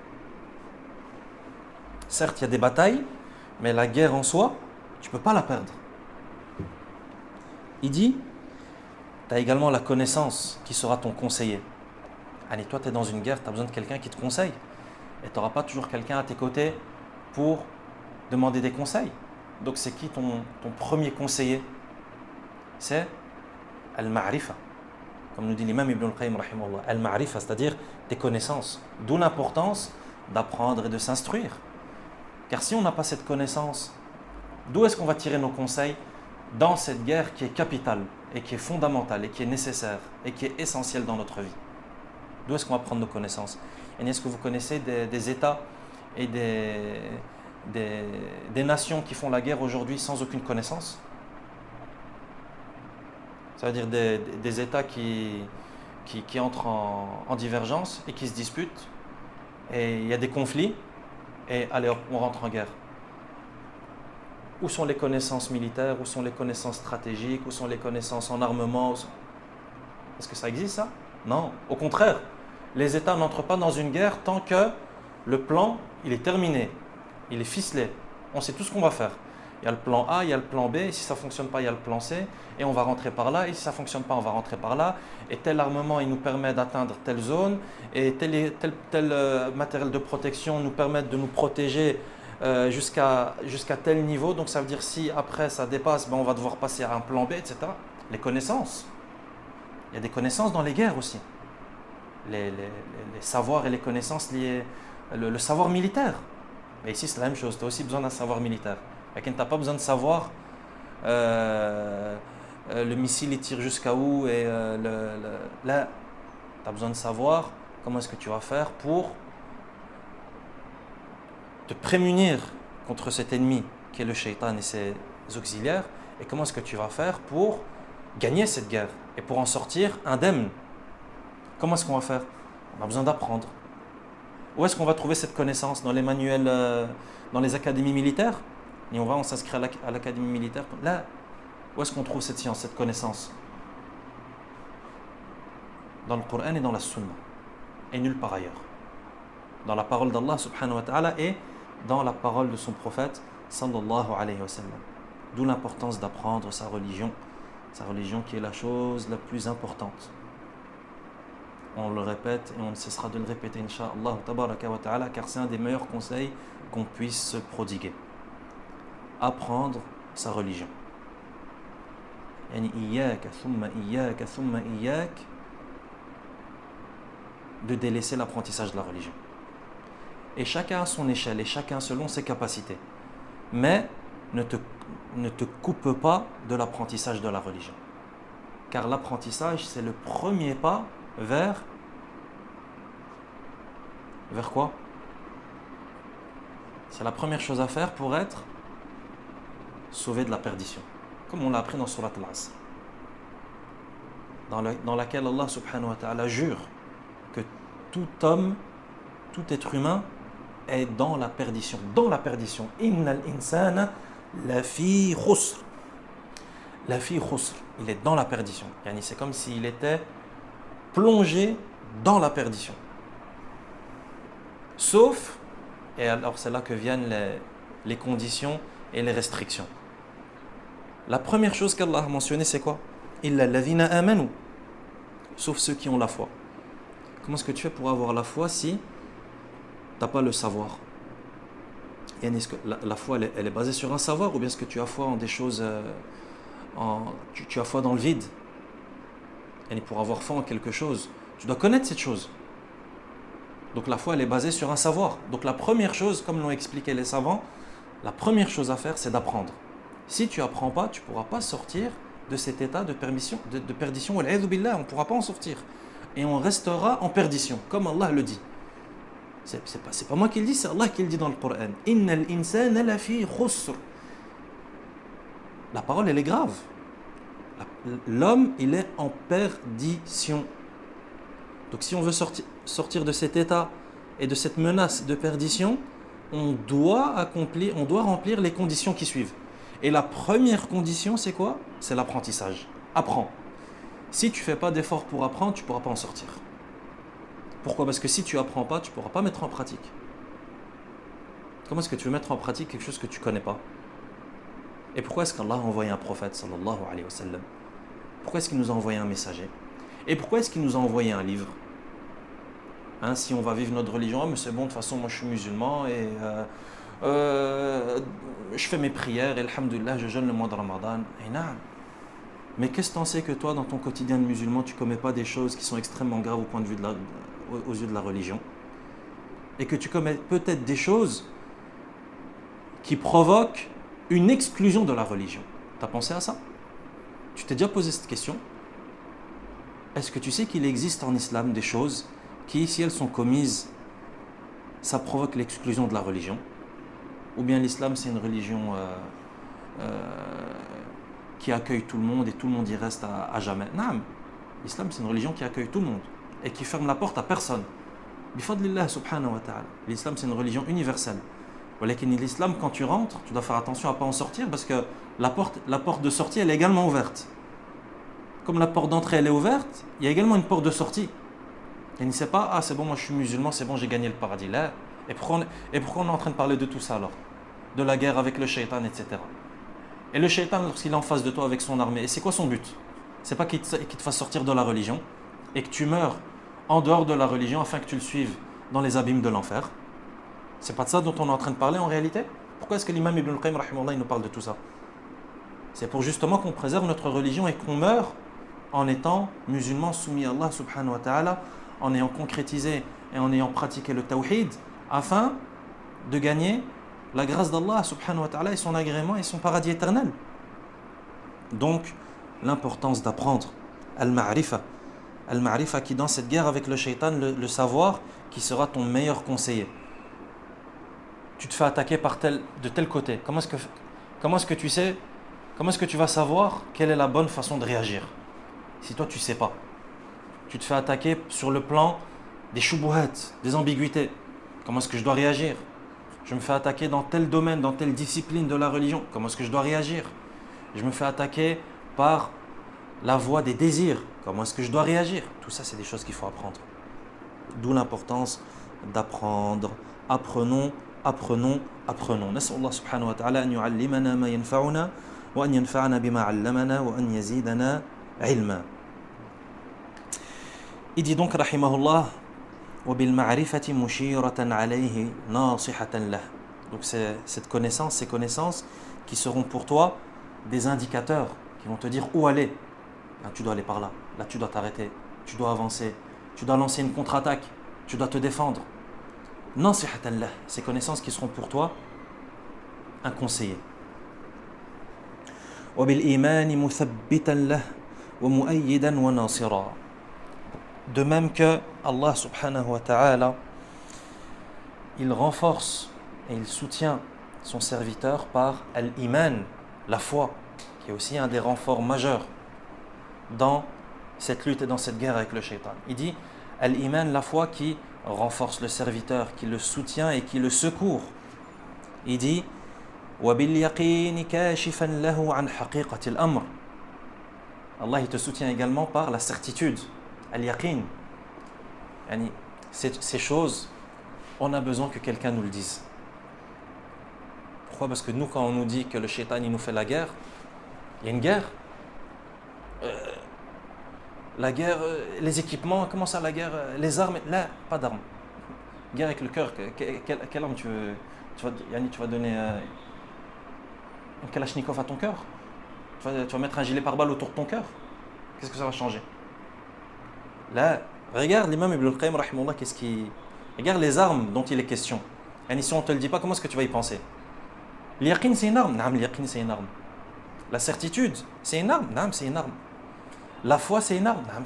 Certes, il y a des batailles, mais la guerre en soi, tu ne peux pas la perdre. Il dit, tu as également la connaissance qui sera ton conseiller. Allez, toi, tu es dans une guerre, tu as besoin de quelqu'un qui te conseille. Et tu n'auras pas toujours quelqu'un à tes côtés pour demander des conseils. Donc, c'est qui ton premier conseiller? C'est Al-Ma'rifa. Comme nous dit l'imam Ibn al-Qayyim, rahimahullah. Al-Ma'rifa, c'est-à-dire tes connaissances. D'où l'importance d'apprendre et de s'instruire. Car si on n'a pas cette connaissance, d'où est-ce qu'on va tirer nos conseils dans cette guerre qui est capitale et qui est fondamentale et qui est nécessaire et qui est essentielle dans notre vie? D'où est-ce qu'on va prendre nos connaissances? Et est-ce que vous connaissez des États et des nations qui font la guerre aujourd'hui sans aucune connaissance? Ça veut dire des États qui entrent en divergence et qui se disputent, et il y a des conflits, et allez hop, on rentre en guerre. Où sont les connaissances militaires? Où sont les connaissances stratégiques? Où sont les connaissances en armement? Est-ce que ça existe, ça? Non. Au contraire, les États n'entrent pas dans une guerre tant que le plan, il est terminé, il est ficelé. On sait tout ce qu'on va faire. Il y a le plan A, il y a le plan B, et si ça ne fonctionne pas, il y a le plan C, et on va rentrer par là, et si ça ne fonctionne pas, on va rentrer par là, et tel armement, il nous permet d'atteindre telle zone, et tel matériel de protection nous permet de nous protéger jusqu'à tel niveau. Donc ça veut dire si après ça dépasse, on va devoir passer à un plan B, etc. Les connaissances. Il y a des connaissances dans les guerres aussi. Les savoirs et les connaissances liées, le savoir militaire. Mais ici c'est la même chose, tu as aussi besoin d'un savoir militaire. Tu n'as pas besoin de savoir le missile il tire jusqu'à où, et là tu as besoin de savoir comment est-ce que tu vas faire pour te prémunir contre cet ennemi qui est le shaitan et ses auxiliaires, et comment est-ce que tu vas faire pour gagner cette guerre et pour en sortir indemne. Comment est-ce qu'on va faire? On a besoin d'apprendre. Où est-ce qu'on va trouver cette connaissance? Dans les manuels, dans les académies militaires? Et on s'inscrit à l'académie militaire. Là, où est-ce qu'on trouve cette science, cette connaissance? Dans le Coran et dans la Sunna. Et nulle part ailleurs. Dans la parole d'Allah subhanahu wa ta'ala et dans la parole de son prophète sallallahu alayhi wa sallam. D'où l'importance d'apprendre sa religion qui est la chose la plus importante. On le répète et on ne cessera de le répéter, incha'Allah tabaraka wa ta'ala, car c'est un des meilleurs conseils qu'on puisse se prodiguer. Apprendre sa religion. Yani iyaka thumma iyak, de délaisser l'apprentissage de la religion. Et chacun à son échelle et chacun selon ses capacités. Mais ne te coupe pas de l'apprentissage de la religion. Car l'apprentissage, c'est le premier pas vers quoi? C'est la première chose à faire pour être sauvé de la perdition. Comme on l'a appris dans Surat Al-Asr. Dans laquelle Allah subhanahu wa ta'ala jure que tout homme, tout être humain est dans la perdition. Dans la perdition. Innal insana lafi khusr. Lafi khusr. Il est dans la perdition. Yani c'est comme s'il était plongé dans la perdition. Sauf, et alors c'est là que viennent les conditions et les restrictions. La première chose qu'Allah a mentionnée, c'est quoi? Illa alladhina amanu. Sauf ceux qui ont la foi. Comment est-ce que tu fais pour avoir la foi si tu n'as pas le savoir? Est-ce que la foi, elle est basée sur un savoir, ou bien est-ce que tu as foi en des choses, tu as foi dans le vide? Et pour avoir foi en quelque chose, tu dois connaître cette chose. Donc la foi, elle est basée sur un savoir. Donc la première chose, comme l'ont expliqué les savants, la première chose à faire, c'est d'apprendre. Si tu apprends pas, tu pourras pas sortir de cet état de perdition. Wal-'iyadhu billah, on pourra pas en sortir. Et on restera en perdition, comme Allah le dit. C'est pas moi qui le dis, c'est Allah qui le dit dans le Coran. Innal insana lafi khusr. La parole, elle est grave. L'homme, il est en perdition. Donc si on veut sortir de cet état et de cette menace de perdition, on doit remplir les conditions qui suivent. Et la première condition, c'est quoi? C'est l'apprentissage. Apprends. Si tu ne fais pas d'effort pour apprendre, tu ne pourras pas en sortir. Pourquoi? Parce que si tu apprends pas, tu ne pourras pas mettre en pratique. Comment est-ce que tu veux mettre en pratique quelque chose que tu ne connais pas? Et pourquoi est-ce qu'Allah a envoyé un prophète, sallallahu alayhi wa sallam? Pourquoi est-ce qu'il nous a envoyé un messager? Et pourquoi est-ce qu'il nous a envoyé un livre? Si on va vivre notre religion, mais c'est bon, de toute façon, moi je suis musulman et je fais mes prières et alhamdoulilah, je jeûne le mois de Ramadan. Et non. Mais qu'est-ce que tu en sais que toi, dans ton quotidien de musulman, tu ne commets pas des choses qui sont extrêmement graves aux yeux de la religion? Et que tu commets peut-être des choses qui provoquent une exclusion de la religion. Tu as pensé à ça? Tu t'es déjà posé cette question? Est-ce que tu sais qu'il existe en islam des choses qui, si elles sont commises, ça provoque l'exclusion de la religion? Ou bien l'islam, c'est une religion qui accueille tout le monde et tout le monde y reste à jamais? Non, l'islam, c'est une religion qui accueille tout le monde et qui ferme la porte à personne. Bifadlillah subhanahu wa ta'ala. L'islam, c'est une religion universelle. L'islam, quand tu rentres, tu dois faire attention à ne pas en sortir parce que la porte de sortie, elle est également ouverte. Comme la porte d'entrée, elle est ouverte, il y a également une porte de sortie. Et il ne sait pas, c'est bon, moi je suis musulman, c'est bon, j'ai gagné le paradis. Là, et pourquoi on est en train de parler de tout ça alors? De la guerre avec le shaitan, etc. Et le shaitan, lorsqu'il est en face de toi avec son armée, et c'est quoi son but? C'est pas qu'il te fasse sortir de la religion et que tu meurs en dehors de la religion afin que tu le suives dans les abîmes de l'enfer. C'est pas de ça dont on est en train de parler en réalité? Pourquoi est-ce que l'imam Ibn al-Qayyim rahimahullah, il nous parle de tout ça? C'est pour justement qu'on préserve notre religion et qu'on meure en étant musulman soumis à Allah subhanahu wa ta'ala, en ayant concrétisé et en ayant pratiqué le tawhid, afin de gagner la grâce d'Allah subhanahu wa ta'ala et son agrément et son paradis éternel. Donc, l'importance d'apprendre al-ma'rifa. Al-ma'rifa qui, dans cette guerre avec le shaitan, le savoir qui sera ton meilleur conseiller. Tu te fais attaquer de tel côté. Comment est-ce que tu sais? Comment est-ce que tu vas savoir quelle est la bonne façon de réagir? Si toi tu ne sais pas, tu te fais attaquer sur le plan des shubuhat, des ambiguïtés. Comment est-ce que je dois réagir? Je me fais attaquer dans tel domaine, dans telle discipline de la religion. Comment est-ce que je dois réagir? Je me fais attaquer par la voie des désirs. Comment est-ce que je dois réagir? Tout ça, c'est des choses qu'il faut apprendre. D'où l'importance d'apprendre. Apprenons. نسأل الله سبحانه وتعالى أن يعلمنا ما ينفعنا وأن ينفعنا بما علمنا وأن يزيدنا علما. Il dit donc rahimahullah وبالمعرفة مشيرة عليه ناصحة له. Donc c'est ces connaissances qui seront pour toi des indicateurs qui vont te dire où aller. Là, tu dois aller par là, là tu dois t'arrêter, tu dois avancer, tu dois lancer une contre-attaque, tu dois te défendre. Nasihatan lah, ces connaissances qui seront pour toi un conseiller. وبالإيمان مثبتا له ومؤيدا وناصرا. De même que Allah subhanahu wa ta'ala, il renforce et il soutient son serviteur par al-iman, la foi, qui est aussi un des renforts majeurs dans cette lutte et dans cette guerre avec le shaitan. Il dit al-iman, la foi qui renforce le serviteur, qui le soutient et qui le secourt. Il dit وَبِالْيَقِينِ كَاشِفًا لَهُ عَنْ حَقِيقَةِ الْأَمْرِ. Allah il te soutient également par la certitude, al-yaqin. Ces choses, on a besoin que quelqu'un nous le dise. Pourquoi? Parce que nous, quand on nous dit que le shaitan il nous fait la guerre, il y a une guerre. La guerre, les équipements, comment ça la guerre? Les armes, là, pas d'armes. Guerre avec le cœur, quelle arme tu vas donner un kalachnikov à ton cœur? Tu vas mettre un gilet pare-balles autour de ton cœur? Qu'est-ce que ça va changer? Là, regarde l'imam Ibn al-Qayyim, rahimahullah, regarde les armes dont il est question. Et si on ne te le dit pas, comment est-ce que tu vas y penser? L'yaqin, c'est une arme. Naam, l'yaqin, c'est une arme. La certitude, c'est une arme. Non, c'est une arme. La foi, c'est une arme. Non,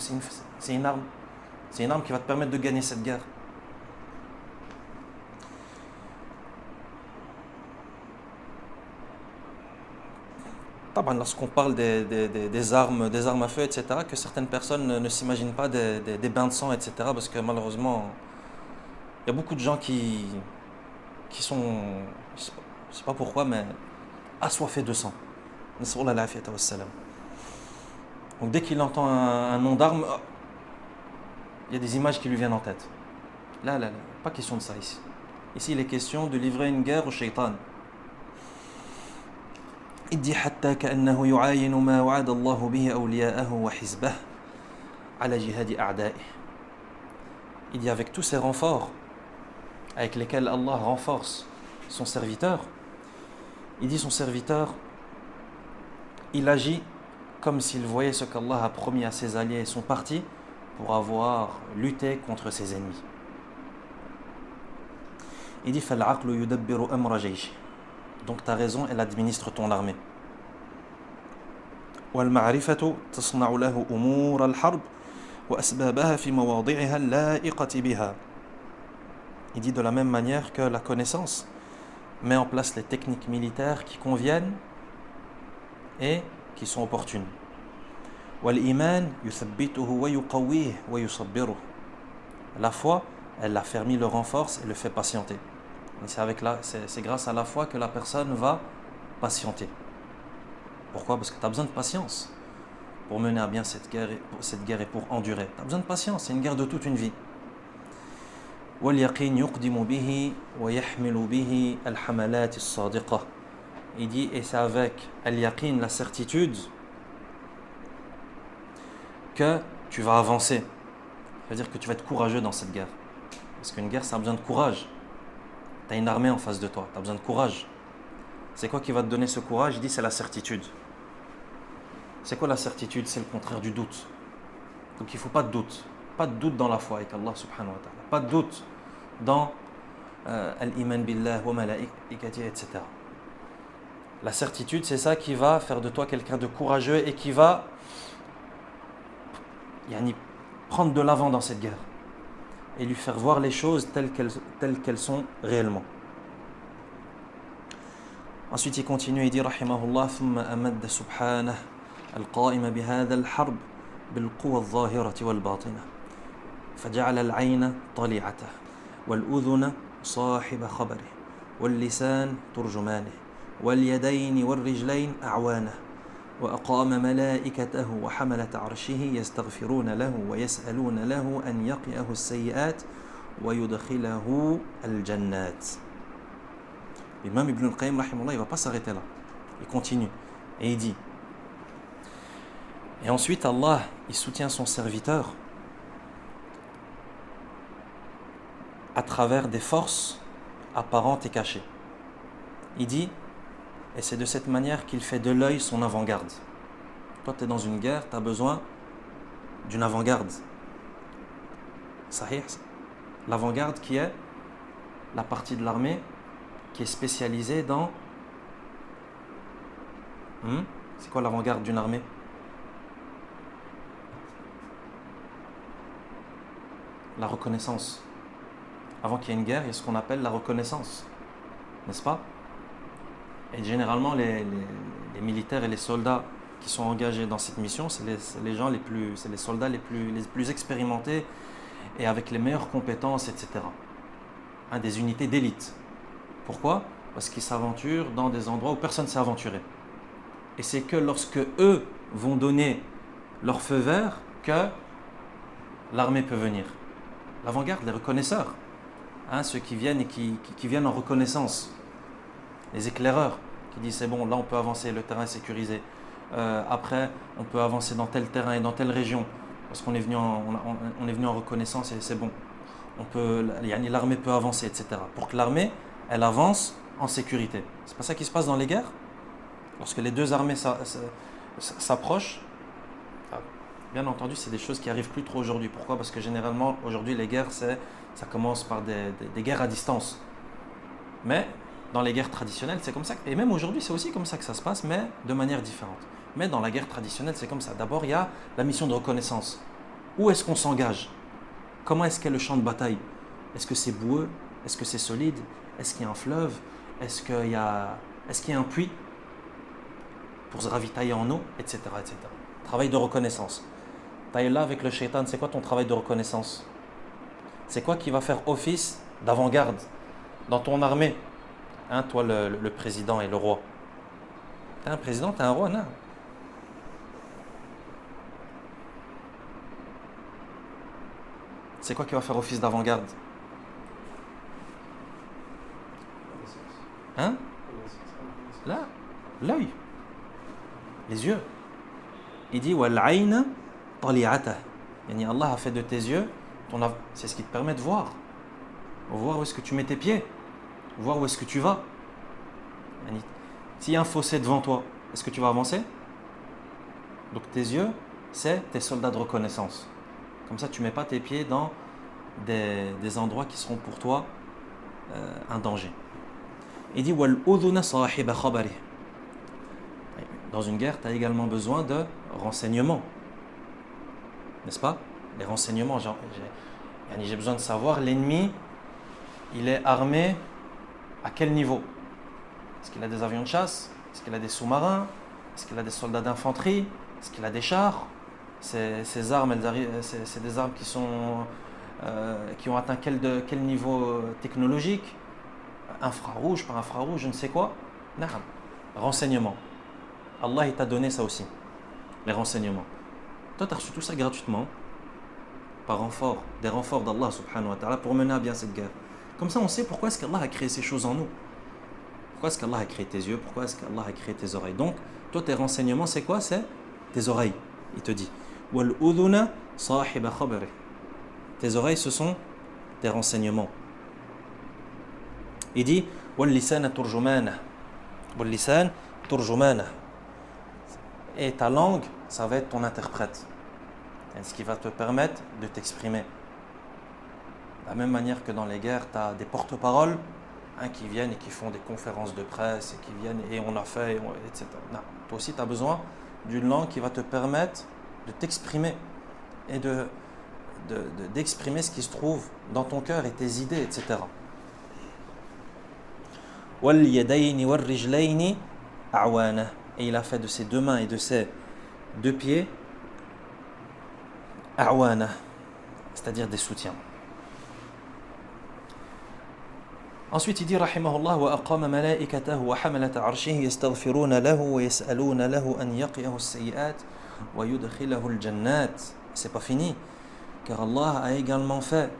c'est une arme. C'est une arme qui va te permettre de gagner cette guerre. Lorsqu'on parle des armes à feu, etc., que certaines personnes ne s'imaginent pas des bains de sang, etc., parce que malheureusement, il y a beaucoup de gens qui sont, je sais pas pourquoi, mais assoiffés de sang. Donc dès qu'il entend un nom d'arme, il y a des images qui lui viennent en tête. Là, pas question de ça ici. Ici, il est question de livrer une guerre au shaitan. Il dit حتى كأنه يعاين ما وعد الله به أولياءه وحزبه على جهاد أعدائه. Il dit avec tous ces renforts avec lesquels Allah renforce son serviteur, il dit son serviteur, il agit comme s'il voyait ce qu'Allah a promis à ses alliés et son parti pour avoir lutté contre ses ennemis. Il dit فالعقل يدبر أمر جيشه. Donc ta raison, elle administre ton armée. والمعرفة تصنع له أمور الحرب وأسبابها في مواضعها اللائقة بها. Il dit de la même manière que la connaissance met en place les techniques militaires qui conviennent et qui sont opportunes. والإيمان يثبته ويقويه ويصبره. La foi, elle l'affermit, le renforce et le fait patienter. C'est grâce à la foi que la personne va patienter. Pourquoi? Parce que tu as besoin de patience pour mener à bien cette guerre et pour endurer. Tu as besoin de patience, c'est une guerre de toute une vie. وَالْيَقِينُ يُقْدِمُ بِهِ وَيَحْمِلُ بِهِ الْحَمَلَاتِ الصَّادِقَةِ. Il dit, et c'est avec al-yaqin, la certitude, que tu vas avancer. C'est-à-dire que tu vas être courageux dans cette guerre. Parce qu'une guerre, ça a besoin de courage. Tu as une armée en face de toi, tu as besoin de courage. C'est quoi qui va te donner ce courage? Il dit, c'est la certitude. C'est quoi la certitude? C'est le contraire du doute. Donc il ne faut pas de doute. Pas de doute dans la foi avec Allah subhanahu wa ta'ala. Pas de doute dans al-iman billah wa malaikati, etc. La certitude, c'est ça qui va faire de toi quelqu'un de courageux et qui va prendre de l'avant dans cette guerre et lui faire voir les choses telles qu'elles sont réellement. Ensuite, il continue, il dit rahimahullah, ثم أمد سبحانه القائم بهذا الحرب بالقوى الظاهرة والباطنة فجعل العين طليعته والأذن صاحب خبره واللسان ترجمانه واليدين والرجلين أعوانه وأقام ملائكته وحملة عرشه يستغفرون له ويسألون له أن يقيه السيئات ويدخله الجنات. L'imam Ibn al-Qayyim, rahimahullah, il ne va pas s'arrêter là. Il continue. Et il dit, et ensuite Allah, il soutient son serviteur à travers des forces apparentes et cachées. Il dit, et c'est de cette manière qu'il fait de l'œil son avant-garde. Toi, tu es dans une guerre, tu as besoin d'une avant-garde. Sahih. L'avant-garde qui est la partie de l'armée qui est spécialisée dans... C'est quoi l'avant-garde d'une armée? La reconnaissance. Avant qu'il y ait une guerre, il y a ce qu'on appelle la reconnaissance. N'est-ce pas? Et généralement, les militaires et les soldats qui sont engagés dans cette mission, c'est les soldats les plus expérimentés et avec les meilleures compétences, etc. Des unités d'élite. Pourquoi? Parce qu'ils s'aventurent dans des endroits où personne ne s'est aventuré. Et c'est que lorsque eux vont donner leur feu vert que l'armée peut venir. L'avant-garde, les reconnaisseurs, ceux qui viennent et qui viennent en reconnaissance. Les éclaireurs qui disent c'est bon, là on peut avancer, le terrain est sécurisé. Après, on peut avancer dans tel terrain et dans telle région parce qu'on est venu on est venu en reconnaissance et c'est bon. L'armée peut avancer, etc. Pour que l'armée, elle avance en sécurité. C'est pas ça qui se passe dans les guerres? Lorsque les deux armées s'approchent, bien entendu, c'est des choses qui arrivent plus trop aujourd'hui. Pourquoi? Parce que généralement, aujourd'hui, les guerres, ça commence par des guerres à distance. Mais dans les guerres traditionnelles, c'est comme ça. Et même aujourd'hui, c'est aussi comme ça que ça se passe, mais de manière différente. Mais dans la guerre traditionnelle, c'est comme ça. D'abord, il y a la mission de reconnaissance. Où est-ce qu'on s'engage? Comment est-ce qu'est le champ de bataille? Est-ce que c'est boueux? Est-ce que c'est solide? Est-ce qu'il y a un fleuve? Est-ce qu'il y a un puits pour se ravitailler en eau, etc., etc. Travail de reconnaissance. T'es là avec le shaitan, c'est quoi ton travail de reconnaissance? C'est quoi qui va faire office d'avant-garde dans ton armée? Hein, toi, le président et le roi. T'es un président, t'es un roi, non? C'est quoi qui va faire office d'avant-garde? Hein? Là, l'œil, les yeux. Il dit Wal-ayn tali'atah. Yani Allah a fait de tes yeux, c'est ce qui te permet de voir. Voir où est-ce que tu mets tes pieds, voir où est-ce que tu vas. Yani, s'il y a un fossé devant toi, est-ce que tu vas avancer? Donc tes yeux, c'est tes soldats de reconnaissance. Comme ça, tu ne mets pas tes pieds dans des endroits qui seront pour toi un danger. Il dit Wal-udhuna sahiba khabari. Dans une guerre, tu as également besoin de renseignements. N'est-ce pas? Les renseignements, j'ai besoin de savoir l'ennemi, il est armé à quel niveau? Est-ce qu'il a des avions de chasse? Est-ce qu'il a des sous-marins? Est-ce qu'il a des soldats d'infanterie? Est-ce qu'il a des chars? Ces armes, c'est des armes qui ont atteint quel niveau technologique? Infrarouge, pas infrarouge, je ne sais quoi. Non. Renseignements. Allah il t'a donné ça aussi, les renseignements. Toi, tu as reçu tout ça gratuitement, par des renforts d'Allah subhanahu wa ta'ala, pour mener à bien cette guerre. Comme ça, on sait pourquoi est-ce qu'Allah a créé ces choses en nous. Pourquoi est-ce qu'Allah a créé tes yeux? Pourquoi est-ce qu'Allah a créé tes oreilles? Donc, toi, tes renseignements, c'est quoi? C'est tes oreilles. Il te dit Wal-udhuna sahiba khabari. Tes oreilles, ce sont tes renseignements. Il dit Wal-lisan turjumana. Wal-lisan turjumana. Et ta langue, ça va être ton interprète. C'est ce qui va te permettre de t'exprimer. De la même manière que dans les guerres, tu as des porte-paroles qui viennent et qui font des conférences de presse et qui viennent et on a fait, etc. Non. Toi aussi, tu as besoin d'une langue qui va te permettre de t'exprimer et d'exprimer ce qui se trouve dans ton cœur et tes idées, etc. Wal yadayni wal rijlayni a'wana. Et il a fait de ses deux mains et de ses deux pieds a'wana, c'est-à-dire des soutiens. Ensuite il dit rahimahullah wa aqama malaikatahu wa hamalat arshihi yastaghfiruna lahu wa yas'aluna lahu an yaqiyahu as-sayyi'at wa yudkhilahu al-jannat. C'est pas fini, car Allah a également fait,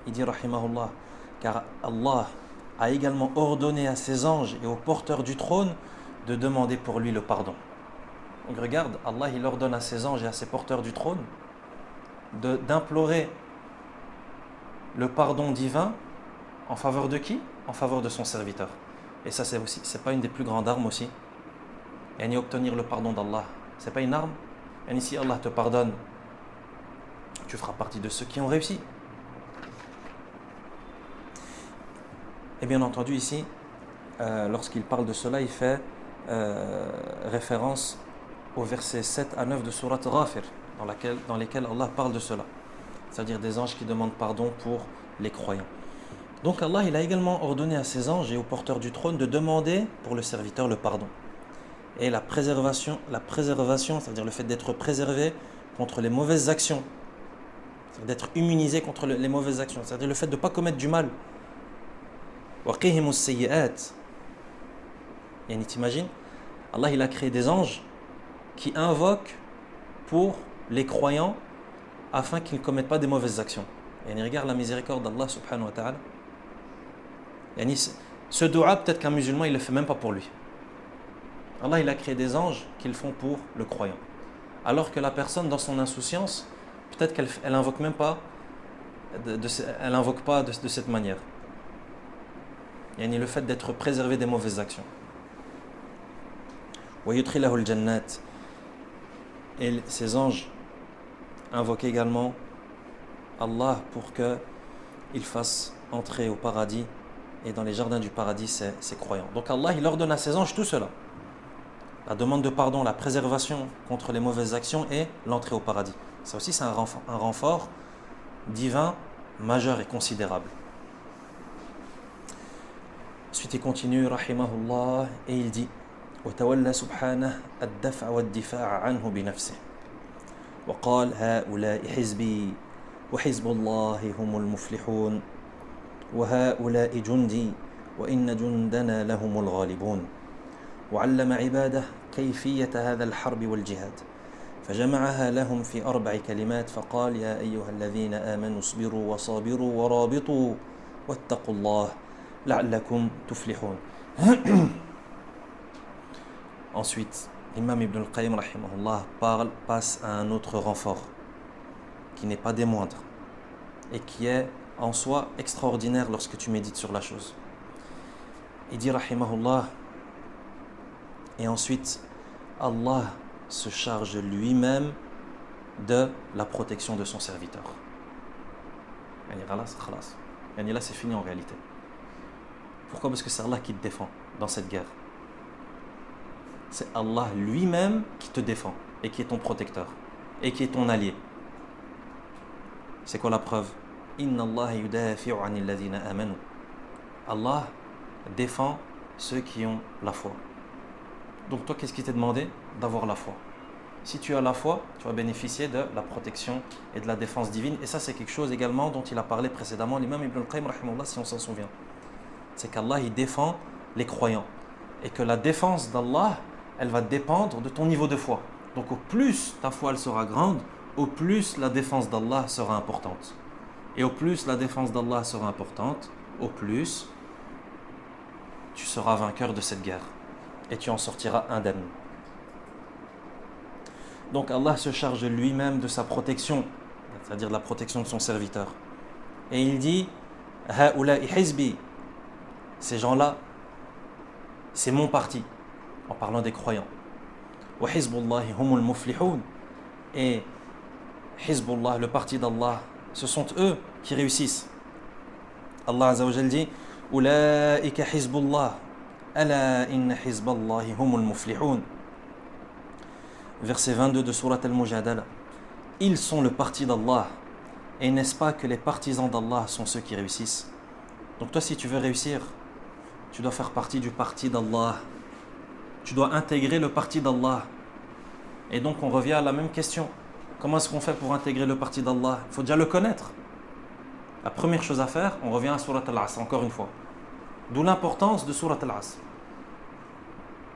il dit rahimahullah, car Allah a également ordonné à ses anges et aux porteurs du trône de demander pour lui le pardon. Donc regarde, Allah il ordonne à ses anges et à ses porteurs du trône d'implorer le pardon divin en faveur de qui? En faveur de son serviteur. Et ça c'est pas une des plus grandes armes aussi. Et ni obtenir le pardon d'Allah, c'est pas une arme. Et si Allah te pardonne, tu feras partie de ceux qui ont réussi. Et bien entendu ici, lorsqu'il parle de cela, il fait référence au verset 7 à 9 de Surat Ghafir, dans lesquels Allah parle de cela, c'est-à-dire des anges qui demandent pardon pour les croyants. Donc Allah il a également ordonné à ses anges et aux porteurs du trône de demander pour le serviteur le pardon. Et la préservation, c'est-à-dire le fait d'être préservé contre les mauvaises actions, c'est-à-dire d'être immunisé contre les mauvaises actions, c'est-à-dire le fait de ne pas commettre du mal. وَقِهِمُ السَّيِّئَاتِ. Et t'imagines, Allah il a créé des anges qui invoquent pour les croyants afin qu'ils ne commettent pas des mauvaises actions. Et regarde la miséricorde d'Allah subhanahu wa ta'ala. Ce dua, peut-être qu'un musulman il ne le fait même pas pour lui. Allah il a créé des anges qui le font pour le croyant. Alors que la personne dans son insouciance, peut-être qu'elle invoque même pas elle invoque pas de cette manière. Le fait d'être préservé des mauvaises actions. Et ces anges invoquent également Allah pour qu'il fasse entrer au paradis et dans les jardins du paradis ses croyants. Donc Allah, il ordonne à ses anges tout cela. La demande de pardon, la préservation contre les mauvaises actions et l'entrée au paradis. Ça aussi, c'est un renfort divin, majeur et considérable. Ensuite, il continue, rahimahullah, et il dit وتولى سبحانه الدفع والدفاع عنه بنفسه وقال هؤلاء حزبي وحزب الله هم المفلحون وهؤلاء جندي وإن جندنا لهم الغالبون وعلم عباده كيفية هذا الحرب والجهاد فجمعها لهم في 4 كلمات فقال يا أيها الذين آمنوا اصبروا وصابروا ورابطوا واتقوا الله لعلكم تفلحون. Ensuite, l'imam Ibn al-Qayyim rahimahullah passe à un autre renfort qui n'est pas des moindres et qui est en soi extraordinaire lorsque tu médites sur la chose. Il dit rahimahullah, et ensuite Allah se charge lui-même de la protection de son serviteur. Là c'est fini en réalité. Pourquoi? Parce que c'est Allah qui te défend dans cette guerre. C'est Allah lui-même qui te défend et qui est ton protecteur et qui est ton allié. C'est quoi la preuve? Inna Allah yudafi'u 'anil ladhina amanu. Allah défend ceux qui ont la foi. Donc toi, qu'est-ce qui t'est demandé? D'avoir la foi. Si tu as la foi, tu vas bénéficier de la protection et de la défense divine. Et ça, c'est quelque chose également dont il a parlé précédemment l'imam Ibn al-Qayyim rahimahullah, si on s'en souvient. C'est qu'Allah, il défend les croyants. Et que la défense d'Allah, elle va dépendre de ton niveau de foi. Donc au plus ta foi elle sera grande, au plus la défense d'Allah sera importante. Et au plus la défense d'Allah sera importante, au plus tu seras vainqueur de cette guerre. Et tu en sortiras indemne. Donc Allah se charge lui-même de sa protection, c'est-à-dire de la protection de son serviteur. Et il dit Ha'ula'i hizbi, ces gens-là, c'est mon parti, en parlant des croyants. Wa hizbullahi humul muflihun, et Hizbullah, le parti d'Allah, ce sont eux qui réussissent. Allah Azza wa Jal dit Ulaika hizbullah ala inna hizballahi humul muflihun. Verset 22 de Surat Al-Mujadala. Ils sont le parti d'Allah, et n'est-ce pas que les partisans d'Allah sont ceux qui réussissent? Donc toi, si tu veux réussir, tu dois faire partie du parti d'Allah. Tu dois intégrer le parti d'Allah. Et donc on revient à la même question. Comment est-ce qu'on fait pour intégrer le parti d'Allah? Il faut déjà le connaître. La première chose à faire, on revient à Surat Al-Asr, encore une fois. D'où l'importance de Surat Al-Asr.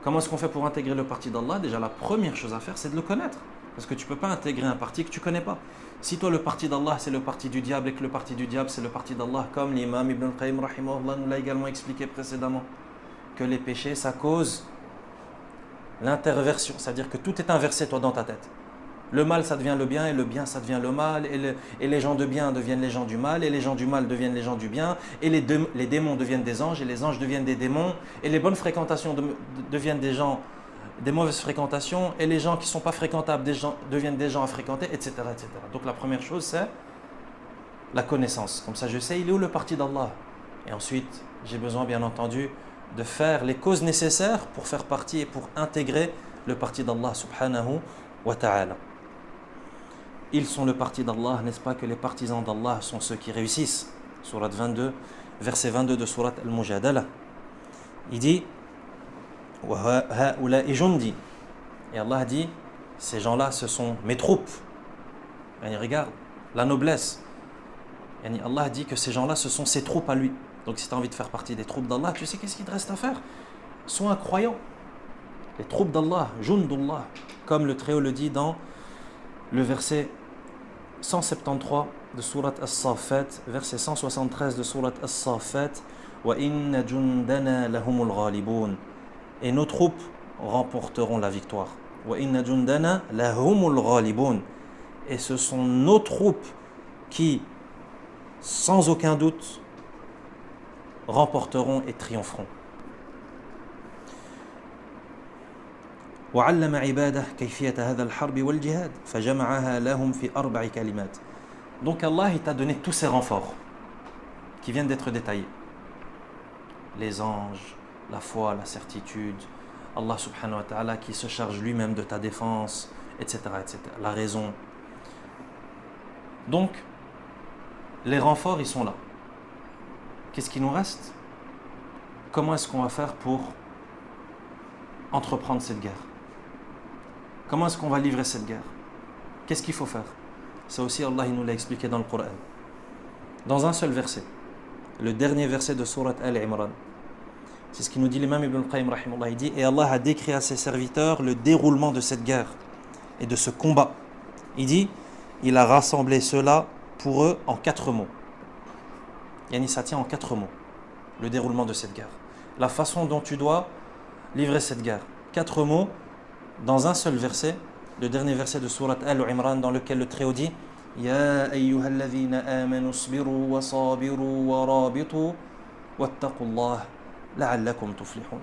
Comment est-ce qu'on fait pour intégrer le parti d'Allah? Déjà, la première chose à faire, c'est de le connaître. Parce que tu ne peux pas intégrer un parti que tu ne connais pas. Si toi, le parti d'Allah, c'est le parti du diable et que le parti du diable, c'est le parti d'Allah, comme l'imam Ibn al-Qayyim rahimahullah nous l'a également expliqué précédemment, que les péchés, ça cause l'interversion. C'est-à-dire que tout est inversé, toi, dans ta tête. Le mal, ça devient le bien, et le bien, ça devient le mal, et les gens de bien deviennent les gens du mal, et les gens du mal deviennent les gens du bien, et les démons deviennent des anges, et les anges deviennent des démons, et les bonnes fréquentations deviennent des gens, des mauvaises fréquentations, et les gens qui ne sont pas fréquentables deviennent des gens à fréquenter, etc., etc. Donc la première chose, c'est la connaissance. Comme ça, je sais, il est où le parti d'Allah? Et ensuite, j'ai besoin, bien entendu, de faire les causes nécessaires pour faire partie et pour intégrer le parti d'Allah subhanahu wa ta'ala. Ils sont le parti d'Allah, n'est-ce pas que les partisans d'Allah sont ceux qui réussissent? Surat 22, verset 22 de Surat Al-Mujadala. Il dit Wa ha'ula'i jundi. Et Allah dit, ces gens-là, ce sont mes troupes. Et regarde, la noblesse. Et Allah dit que ces gens-là, ce sont ses troupes à lui. Donc si tu as envie de faire partie des troupes d'Allah, tu sais qu'est-ce qu'il te reste à faire? Sois un croyant. Les troupes d'Allah, jundullah, comme le Très-Haut le dit dans le verset 173 de Surat As-Saffat, verset 173 de Surat As-Saffat, wa inna jundana lahumul ghalibun. Et nos troupes remporteront la victoire. Wa inna jundana lahumul ghalibun. Et ce sont nos troupes qui, sans aucun doute, remporteront et triompheront. وعلم عباده كيفية هذا الحرب والجهاد فجمعها لهم في 4 كلمات. Donc Allah il t'a donné tous ces renforts qui viennent d'être détaillés. les anges, la foi, la certitude, Allah subhanahu wa ta'ala qui se charge lui-même de ta défense, etc., etc., la raison. Donc, les renforts, ils sont là. Qu'est-ce qui nous reste? Comment est-ce qu'on va faire pour entreprendre cette guerre? Comment est-ce qu'on va livrer cette guerre? Qu'est-ce qu'il faut faire? Ça aussi, Allah il nous l'a expliqué dans le Coran. Dans un seul verset. Le dernier verset de sourate Al-Imran. C'est ce qu'il nous dit l'imam Ibn al-Qayyim rahimahullah. Il dit, et Allah a décrit à ses serviteurs le déroulement de cette guerre et de ce combat. Il dit, il a rassemblé cela pour eux en 4 mots. Yani ça tient en 4 mots. Le déroulement de cette guerre. La façon dont tu dois livrer cette guerre. 4 mots dans un seul verset. Le dernier verset de sourate Al-Imran dans lequel le Très-Haut dit Ya ayyuhalladhina amanu sbiru wa sabiru wa rabitu wattaqullah la'allakum tuflihun.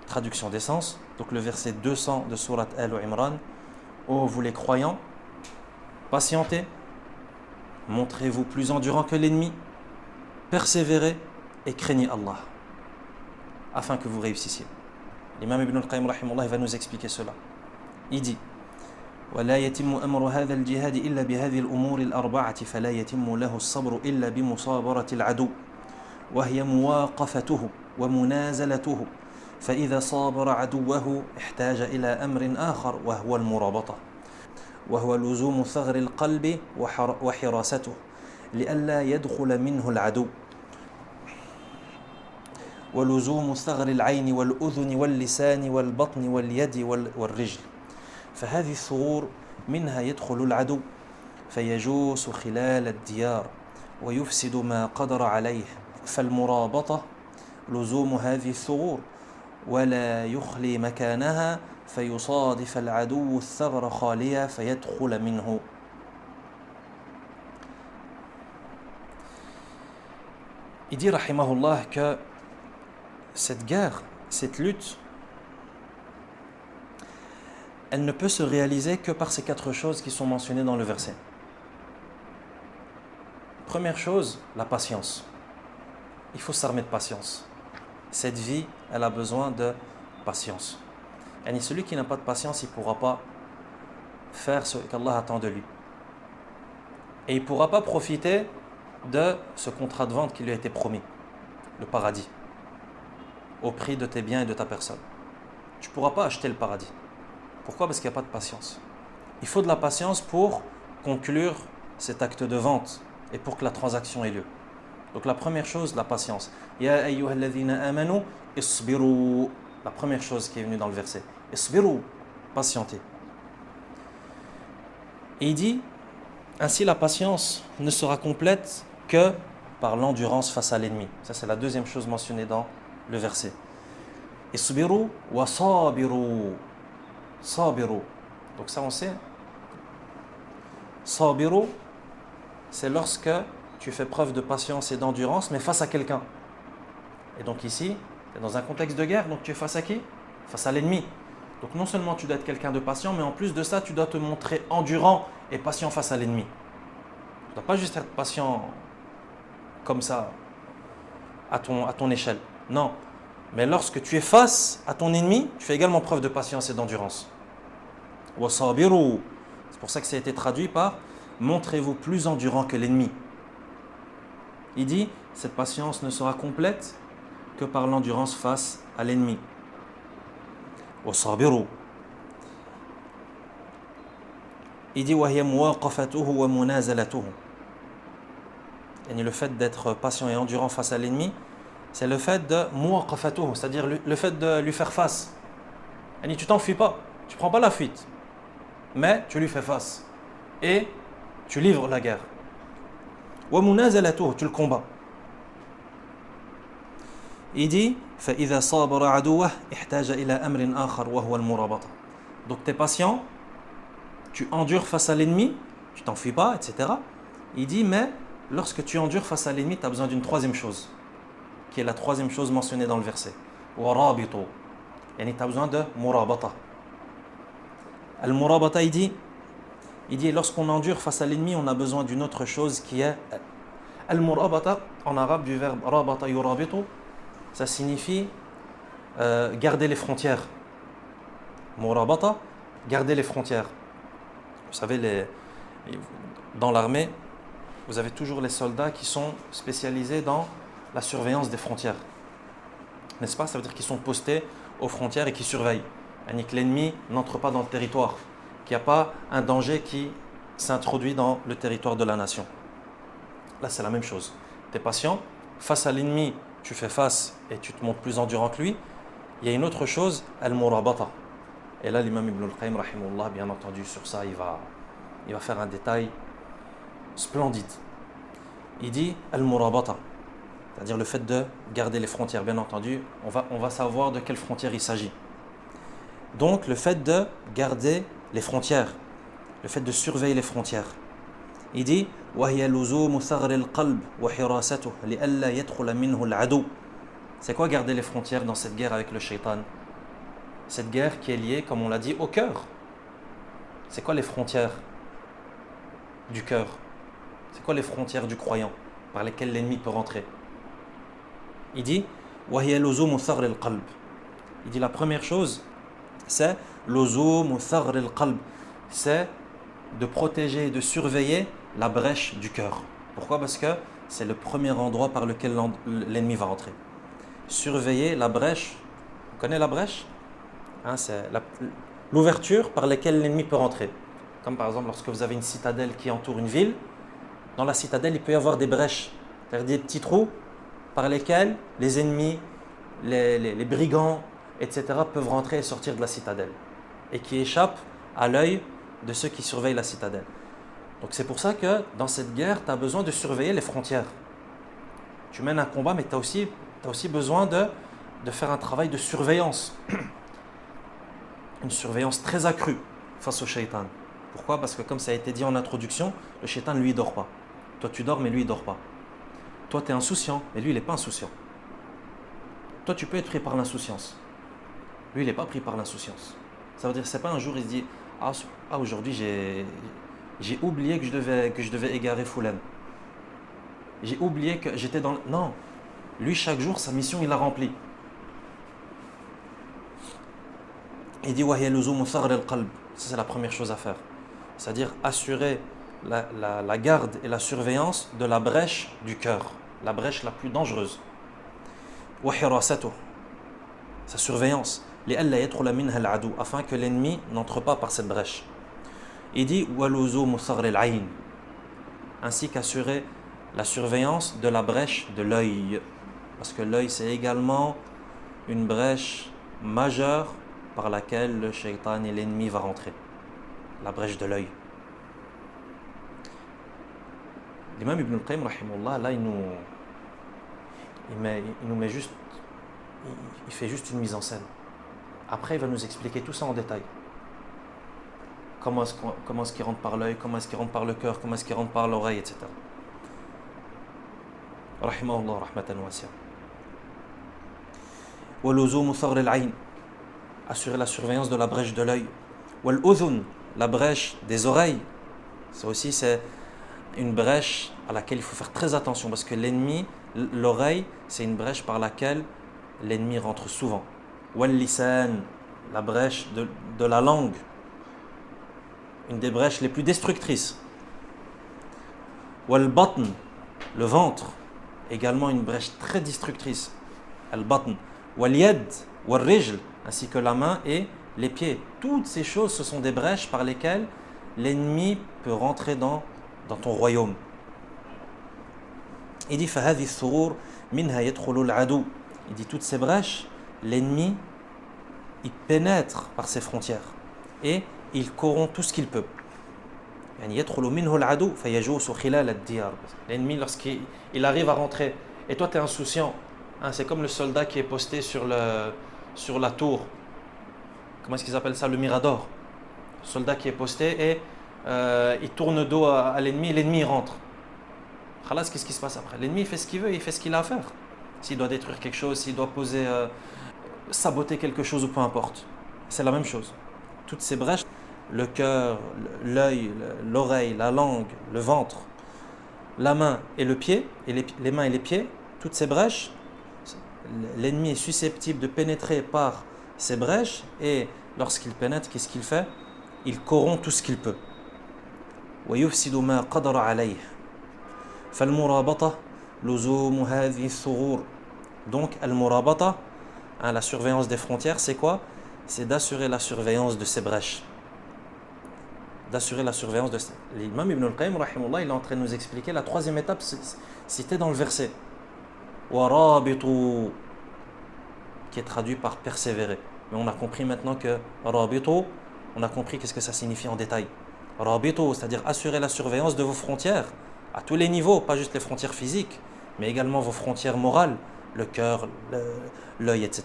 Traduction d'essence, donc le verset 200 de sourate Al-Imran. Ô vous les croyants, patientez, montrez-vous plus endurants que l'ennemi, persévérez et craignez Allah, afin que vous réussissiez. L'imam Ibn al-Qayyim rahimahullah va nous expliquer cela. Il dit ولا يتم أمر هذا الجهاد إلا بهذه الأمور الأربعة فلا يتم له الصبر إلا بمصابرة العدو وهي مواقفته ومنازلته فإذا صابر عدوه احتاج إلى أمر آخر وهو المرابطة وهو لزوم ثغر القلب وحراسته لئلا يدخل منه العدو ولزوم ثغر العين والأذن واللسان والبطن واليد والرجل فهذه الثغور منها يدخل العدو فيجوس خلال الديار ويفسد ما قدر عليه فالمرابطة لزوم هذه الثغور ولا يخلي مكانها فيصادف العدو الثغر خالية فيدخل منه. Il dit rahimahullah que cette guerre, cette lutte, elle ne peut se réaliser que par ces 4 choses qui sont mentionnées dans le verset. Première chose, la patience. Il faut s'armer de patience. Cette vie, elle a besoin de patience. Et celui qui n'a pas de patience, il ne pourra pas faire ce qu'Allah attend de lui. Et il ne pourra pas profiter de ce contrat de vente qui lui a été promis, le paradis, au prix de tes biens et de ta personne. Tu ne pourras pas acheter le paradis. Pourquoi? Parce qu'il n'y a pas de patience. Il faut de la patience pour conclure cet acte de vente et pour que la transaction ait lieu. Donc la première chose, la patience. Ya ayyuhalladhina amanu isbiru. La première chose qui est venue dans le verset. Isbiru, patientez. Et il dit, ainsi la patience ne sera complète que par l'endurance face à l'ennemi. Ça c'est la deuxième chose mentionnée dans le verset. Isbiru wa sabiru. Sabiru. Donc ça on sait. Sabiru, c'est lorsque tu fais preuve de patience et d'endurance, mais face à quelqu'un. Et donc ici, tu es dans un contexte de guerre, donc tu es face à qui? Face à l'ennemi. Donc non seulement tu dois être quelqu'un de patient, mais en plus de ça, tu dois te montrer endurant et patient face à l'ennemi. Tu ne dois pas juste être patient comme ça, à ton échelle. Non. Mais lorsque tu es face à ton ennemi, tu fais également preuve de patience et d'endurance. Wasabiru. C'est pour ça que ça a été traduit par montrez-vous plus endurant que l'ennemi. Il dit, cette patience ne sera complète que par l'endurance face à l'ennemi. Wasabiru. Il dit وهي مواقفته ومنازلته. Et le fait d'être patient et endurant face à l'ennemi, c'est le fait de muwaqafatuhu, c'est-à-dire le fait de lui faire face. Et tu t'enfuis pas, tu prends pas la fuite, mais tu lui fais face et tu livres la guerre. Wa munazalatuhu, tu le combats. Il dit فإذا صابر عدوه احتاج إلى أمر آخر وهو المرابطة. Donc tu es patient, tu endures face à l'ennemi, tu t'enfuis pas, etc. Il dit mais lorsque tu endures face à l'ennemi, tu as besoin d'une troisième chose, qui est la troisième chose mentionnée dans le verset. Warabitu. Yani tu as besoin de murabata. Al-murabata, il dit lorsqu'on endure face à l'ennemi, on a besoin d'une autre chose qui est Al-murabata, en arabe du verbe rabata yurabitu, ça signifie garder les frontières. Murabata, garder les frontières. Vous savez, dans l'armée, vous avez toujours les soldats qui sont spécialisés dans la surveillance des frontières. N'est-ce pas? Ça veut dire qu'ils sont postés aux frontières et qui surveillent. Et que l'ennemi n'entre pas dans le territoire, qu'il n'y a pas un danger qui s'introduit dans le territoire de la nation. Là, c'est la même chose. Tu es patient, face à l'ennemi, tu fais face et tu te montres plus endurant que lui. Il y a une autre chose, al-murabata. Et là, l'imam Ibn al-Qayyim, rahimahullah, bien entendu, sur ça, il va faire un détail splendide. Il dit al-murabata, c'est-à-dire le fait de garder les frontières. Bien entendu, on va savoir de quelles frontières il s'agit. Donc, le fait de garder les frontières, le fait de surveiller les frontières. Il dit وَهِيَ لُزُومُ ثَغْرِ الْقَلْبِ وَحِرَاسَتُهُ لِأَلَّا يَدْخُلَ مِنْهُ الْعَدُوُّ. C'est quoi garder les frontières dans cette guerre avec le shaitan? Cette guerre qui est liée, comme on l'a dit, au cœur. C'est quoi les frontières du cœur? C'est quoi les frontières du croyant par lesquelles l'ennemi peut rentrer? Il dit وَهِيَ لُزُومُ ثَغْرِ الْقَلْبِ. Il dit la première chose, c'est لُزُومُ ثَغْرِ الْقَلْبِ. C'est de protéger et de surveiller la brèche du cœur. Pourquoi? Parce que c'est le premier endroit par lequel l'ennemi va rentrer. Surveiller la brèche. Vous connaissez la brèche? C'est l'ouverture par laquelle l'ennemi peut rentrer. Comme par exemple lorsque vous avez une citadelle qui entoure une ville, dans la citadelle il peut y avoir des brèches, c'est-à-dire des petits trous par lesquels les ennemis, les brigands, etc. peuvent rentrer et sortir de la citadelle et qui échappent à l'œil de ceux qui surveillent la citadelle. Donc c'est pour ça que dans cette guerre, tu as besoin de surveiller les frontières. Tu mènes un combat, mais tu as aussi besoin de faire un travail de surveillance. Une surveillance très accrue face au shaitan. Pourquoi? Parce que comme ça a été dit en introduction, le shaitan, lui, il dort pas. Toi, tu dors, mais lui, il dort pas. Toi, tu es insouciant, mais lui, il n'est pas insouciant. Toi, tu peux être pris par l'insouciance. Lui, il n'est pas pris par l'insouciance. Ça veut dire que c'est pas un jour, il se dit « Ah, aujourd'hui, j'ai oublié que je devais égarer Foulan. J'ai oublié que j'étais dans... » Non. Lui, chaque jour, sa mission, il l'a remplie. Il dit وَهِيَ لُزُومُ ثَغْرِ الْقَلْبِ. Ça, c'est la première chose à faire. C'est-à-dire assurer la garde et la surveillance de la brèche du cœur. La brèche la plus dangereuse. وَحِرَاسَتُهُ. Sa surveillance. لِأَلَّا يَدْخُلَ مِنْهَا الْعَدُوُّ. Afin que l'ennemi n'entre pas par cette brèche. Il dit وَلُزُومُ ثَغْرِ الْعَيْنِ. Ainsi qu'assurer la surveillance de la brèche de l'œil. Parce que l'œil, c'est également une brèche majeure par laquelle le shaitan et l'ennemi va rentrer. La brèche de l'œil. L'imam Ibn al-Qayyim, rahimahullah, là, il nous met juste, il fait juste une mise en scène. Après, il va nous expliquer tout ça en détail. Comment est-ce qu'il rentre par l'œil, comment est-ce qu'il rentre par le cœur, comment est-ce qu'il rentre par l'oreille, etc. Rahimahullah, rahmatan wasi'a. Wa luzumu thaghr al-ayn. Assurer la surveillance de la brèche de l'œil. Wal udhun, la brèche des oreilles. Ça aussi, c'est une brèche à laquelle il faut faire très attention parce que l'ennemi, l'oreille, c'est une brèche par laquelle l'ennemi rentre souvent. Wal lisan, la brèche de la langue. Une des brèches les plus destructrices. Wal batn, le ventre, également une brèche très destructrice. Al batn. Wal yad, wal rijl, ainsi que la main et les pieds. Toutes ces choses, ce sont des brèches par lesquelles l'ennemi peut rentrer dans ton royaume. Il dit فَهَذِي الثُّغُورُ مِنْهَا يَدْخُلُ الْعَدُوُّ. Il dit toutes ces brèches, l'ennemi, il pénètre par ces frontières et il corrompt tout ce qu'il peut. يَدْخُلُ مِنْهُ الْعَدُوُّ فَيَجُوسُ خِلَالَ الدِّيَارِ. L'ennemi, lorsqu'il arrive à rentrer, et toi tu es insouciant, c'est comme le soldat qui est posté sur la tour. Comment est-ce qu'ils appellent ça? Le mirador. Le soldat qui est posté et il tourne dos à l'ennemi, l'ennemi rentre. Khalas, qu'est-ce qui se passe après? L'ennemi fait ce qu'il veut, il fait ce qu'il a à faire. S'il doit détruire quelque chose, s'il doit saboter quelque chose ou peu importe. C'est la même chose. Toutes ces brèches, le cœur, l'œil, l'oreille, la langue, le ventre, la main et le pied, et les mains et les pieds, toutes ces brèches, l'ennemi est susceptible de pénétrer par ces brèches, et lorsqu'il pénètre, qu'est-ce qu'il fait? Il corrompt tout ce qu'il peut. ويفسد ما قدر عليه فالمرابطة لزوم هذه الثغور. Donc al-murabata, la surveillance des frontières, c'est quoi? C'est d'assurer la surveillance de ces brèches. D'assurer la surveillance de ces... L'imam Ibn al-Qayyim, rahimahullah, il est en train de nous expliquer la troisième étape citée dans le verset. Warabitu, qui est traduit par persévérer. Mais on a compris maintenant que rabitu, on a compris qu'est-ce que ça signifie en détail. Rabitu, c'est-à-dire assurer la surveillance de vos frontières à tous les niveaux, pas juste les frontières physiques, mais également vos frontières morales, le cœur, l'œil, etc.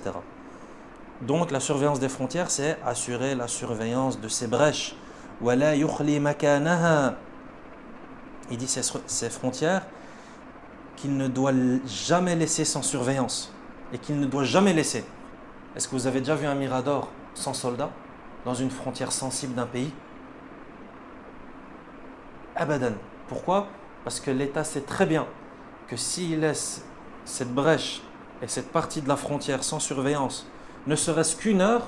Donc la surveillance des frontières, c'est assurer la surveillance de ces brèches. Wala yukhli makanaha. Il dit ces frontières qu'il ne doit jamais laisser sans surveillance et qu'il ne doit jamais laisser. Est-ce que vous avez déjà vu un mirador sans soldats dans une frontière sensible d'un pays? Abadan. Pourquoi? Parce que l'État sait très bien que s'il laisse cette brèche et cette partie de la frontière sans surveillance, ne serait-ce qu'une heure,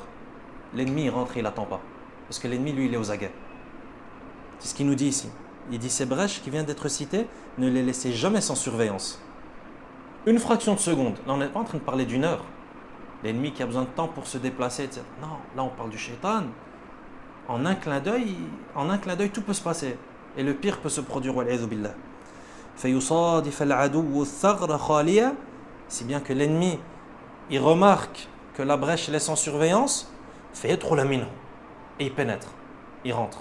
l'ennemi rentre et il n'attend pas. Parce que l'ennemi, lui, il est aux aguets. C'est ce qu'il nous dit ici. Il dit ces brèches qui viennent d'être citées, ne les laissez jamais sans surveillance. Une fraction de seconde. Là, on n'est pas en train de parler d'une heure. L'ennemi qui a besoin de temps pour se déplacer, etc. Non, là, on parle du shaitan. En un clin d'œil, tout peut se passer. Et le pire peut se produire. Si bien que l'ennemi, il remarque que la brèche est sans surveillance, et il pénètre, il rentre.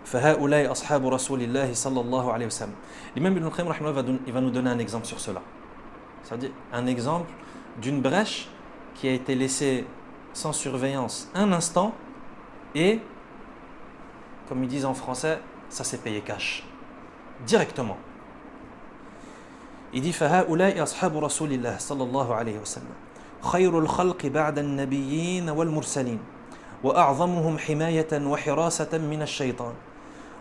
فهؤلاء أصحاب رسول الله صلى الله عليه وسلم. L'imam Ibn al-Qayyim il va nous donner un exemple sur cela. C'est-à-dire un exemple d'une brèche qui a été laissée sans surveillance un instant et, comme ils disent en français, ça s'est payé cash, directement. Il dit فهؤلاء أصحاب رسول الله صلى الله عليه وسلم خير الخلق بعد النبيين والمرسلين وأعظمهم حماية وحراسة من الشيطان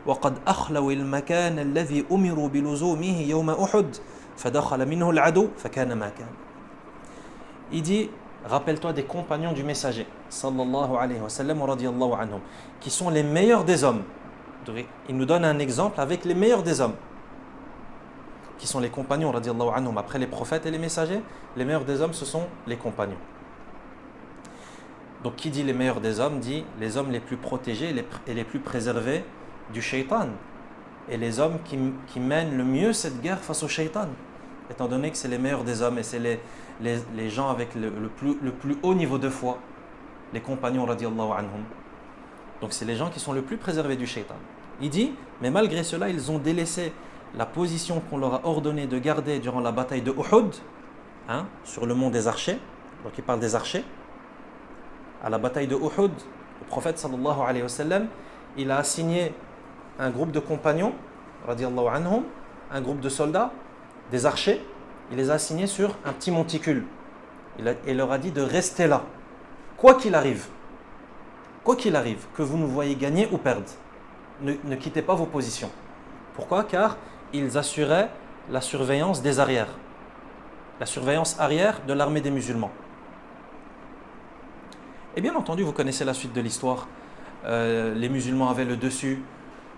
وقد أخلوا المكان الذي أمروا بلزومه يوم أحد فدخل منه العدو فكان ما كان. Il dit, rappelle-toi des compagnons du messager sallallahu alayhi wa sallam wa radiyallahu anhum, qui sont les meilleurs des hommes. Il nous donne un exemple avec les meilleurs des hommes, qui sont les compagnons radiyallahu anhum. Après les prophètes et les messagers, les meilleurs des hommes, ce sont les compagnons. Donc qui dit les meilleurs des hommes dit les hommes les plus protégés et les plus préservés du shaitan, et les hommes qui mènent le mieux cette guerre face au shaitan, étant donné que c'est les meilleurs des hommes et c'est les gens avec le plus haut niveau de foi, les compagnons radiyallahu anhum. Donc c'est les gens qui sont le plus préservés du shaitan. Il dit, mais malgré cela, ils ont délaissé la position qu'on leur a ordonné de garder durant la bataille de Uhud, sur le mont des archers. Donc il parle des archers. À la bataille de Uhud, le prophète sallallahu alayhi wa sallam, il a assigné un groupe de compagnons, radiyallahu anhum, un groupe de soldats, des archers, il les a assignés sur un petit monticule. Il leur a dit de rester là, quoi qu'il arrive, que vous nous voyez gagner ou perdre, ne quittez pas vos positions. Pourquoi? Car ils assuraient la surveillance des arrières, la surveillance arrière de l'armée des musulmans. Et bien entendu, vous connaissez la suite de l'histoire. Les musulmans avaient le dessus,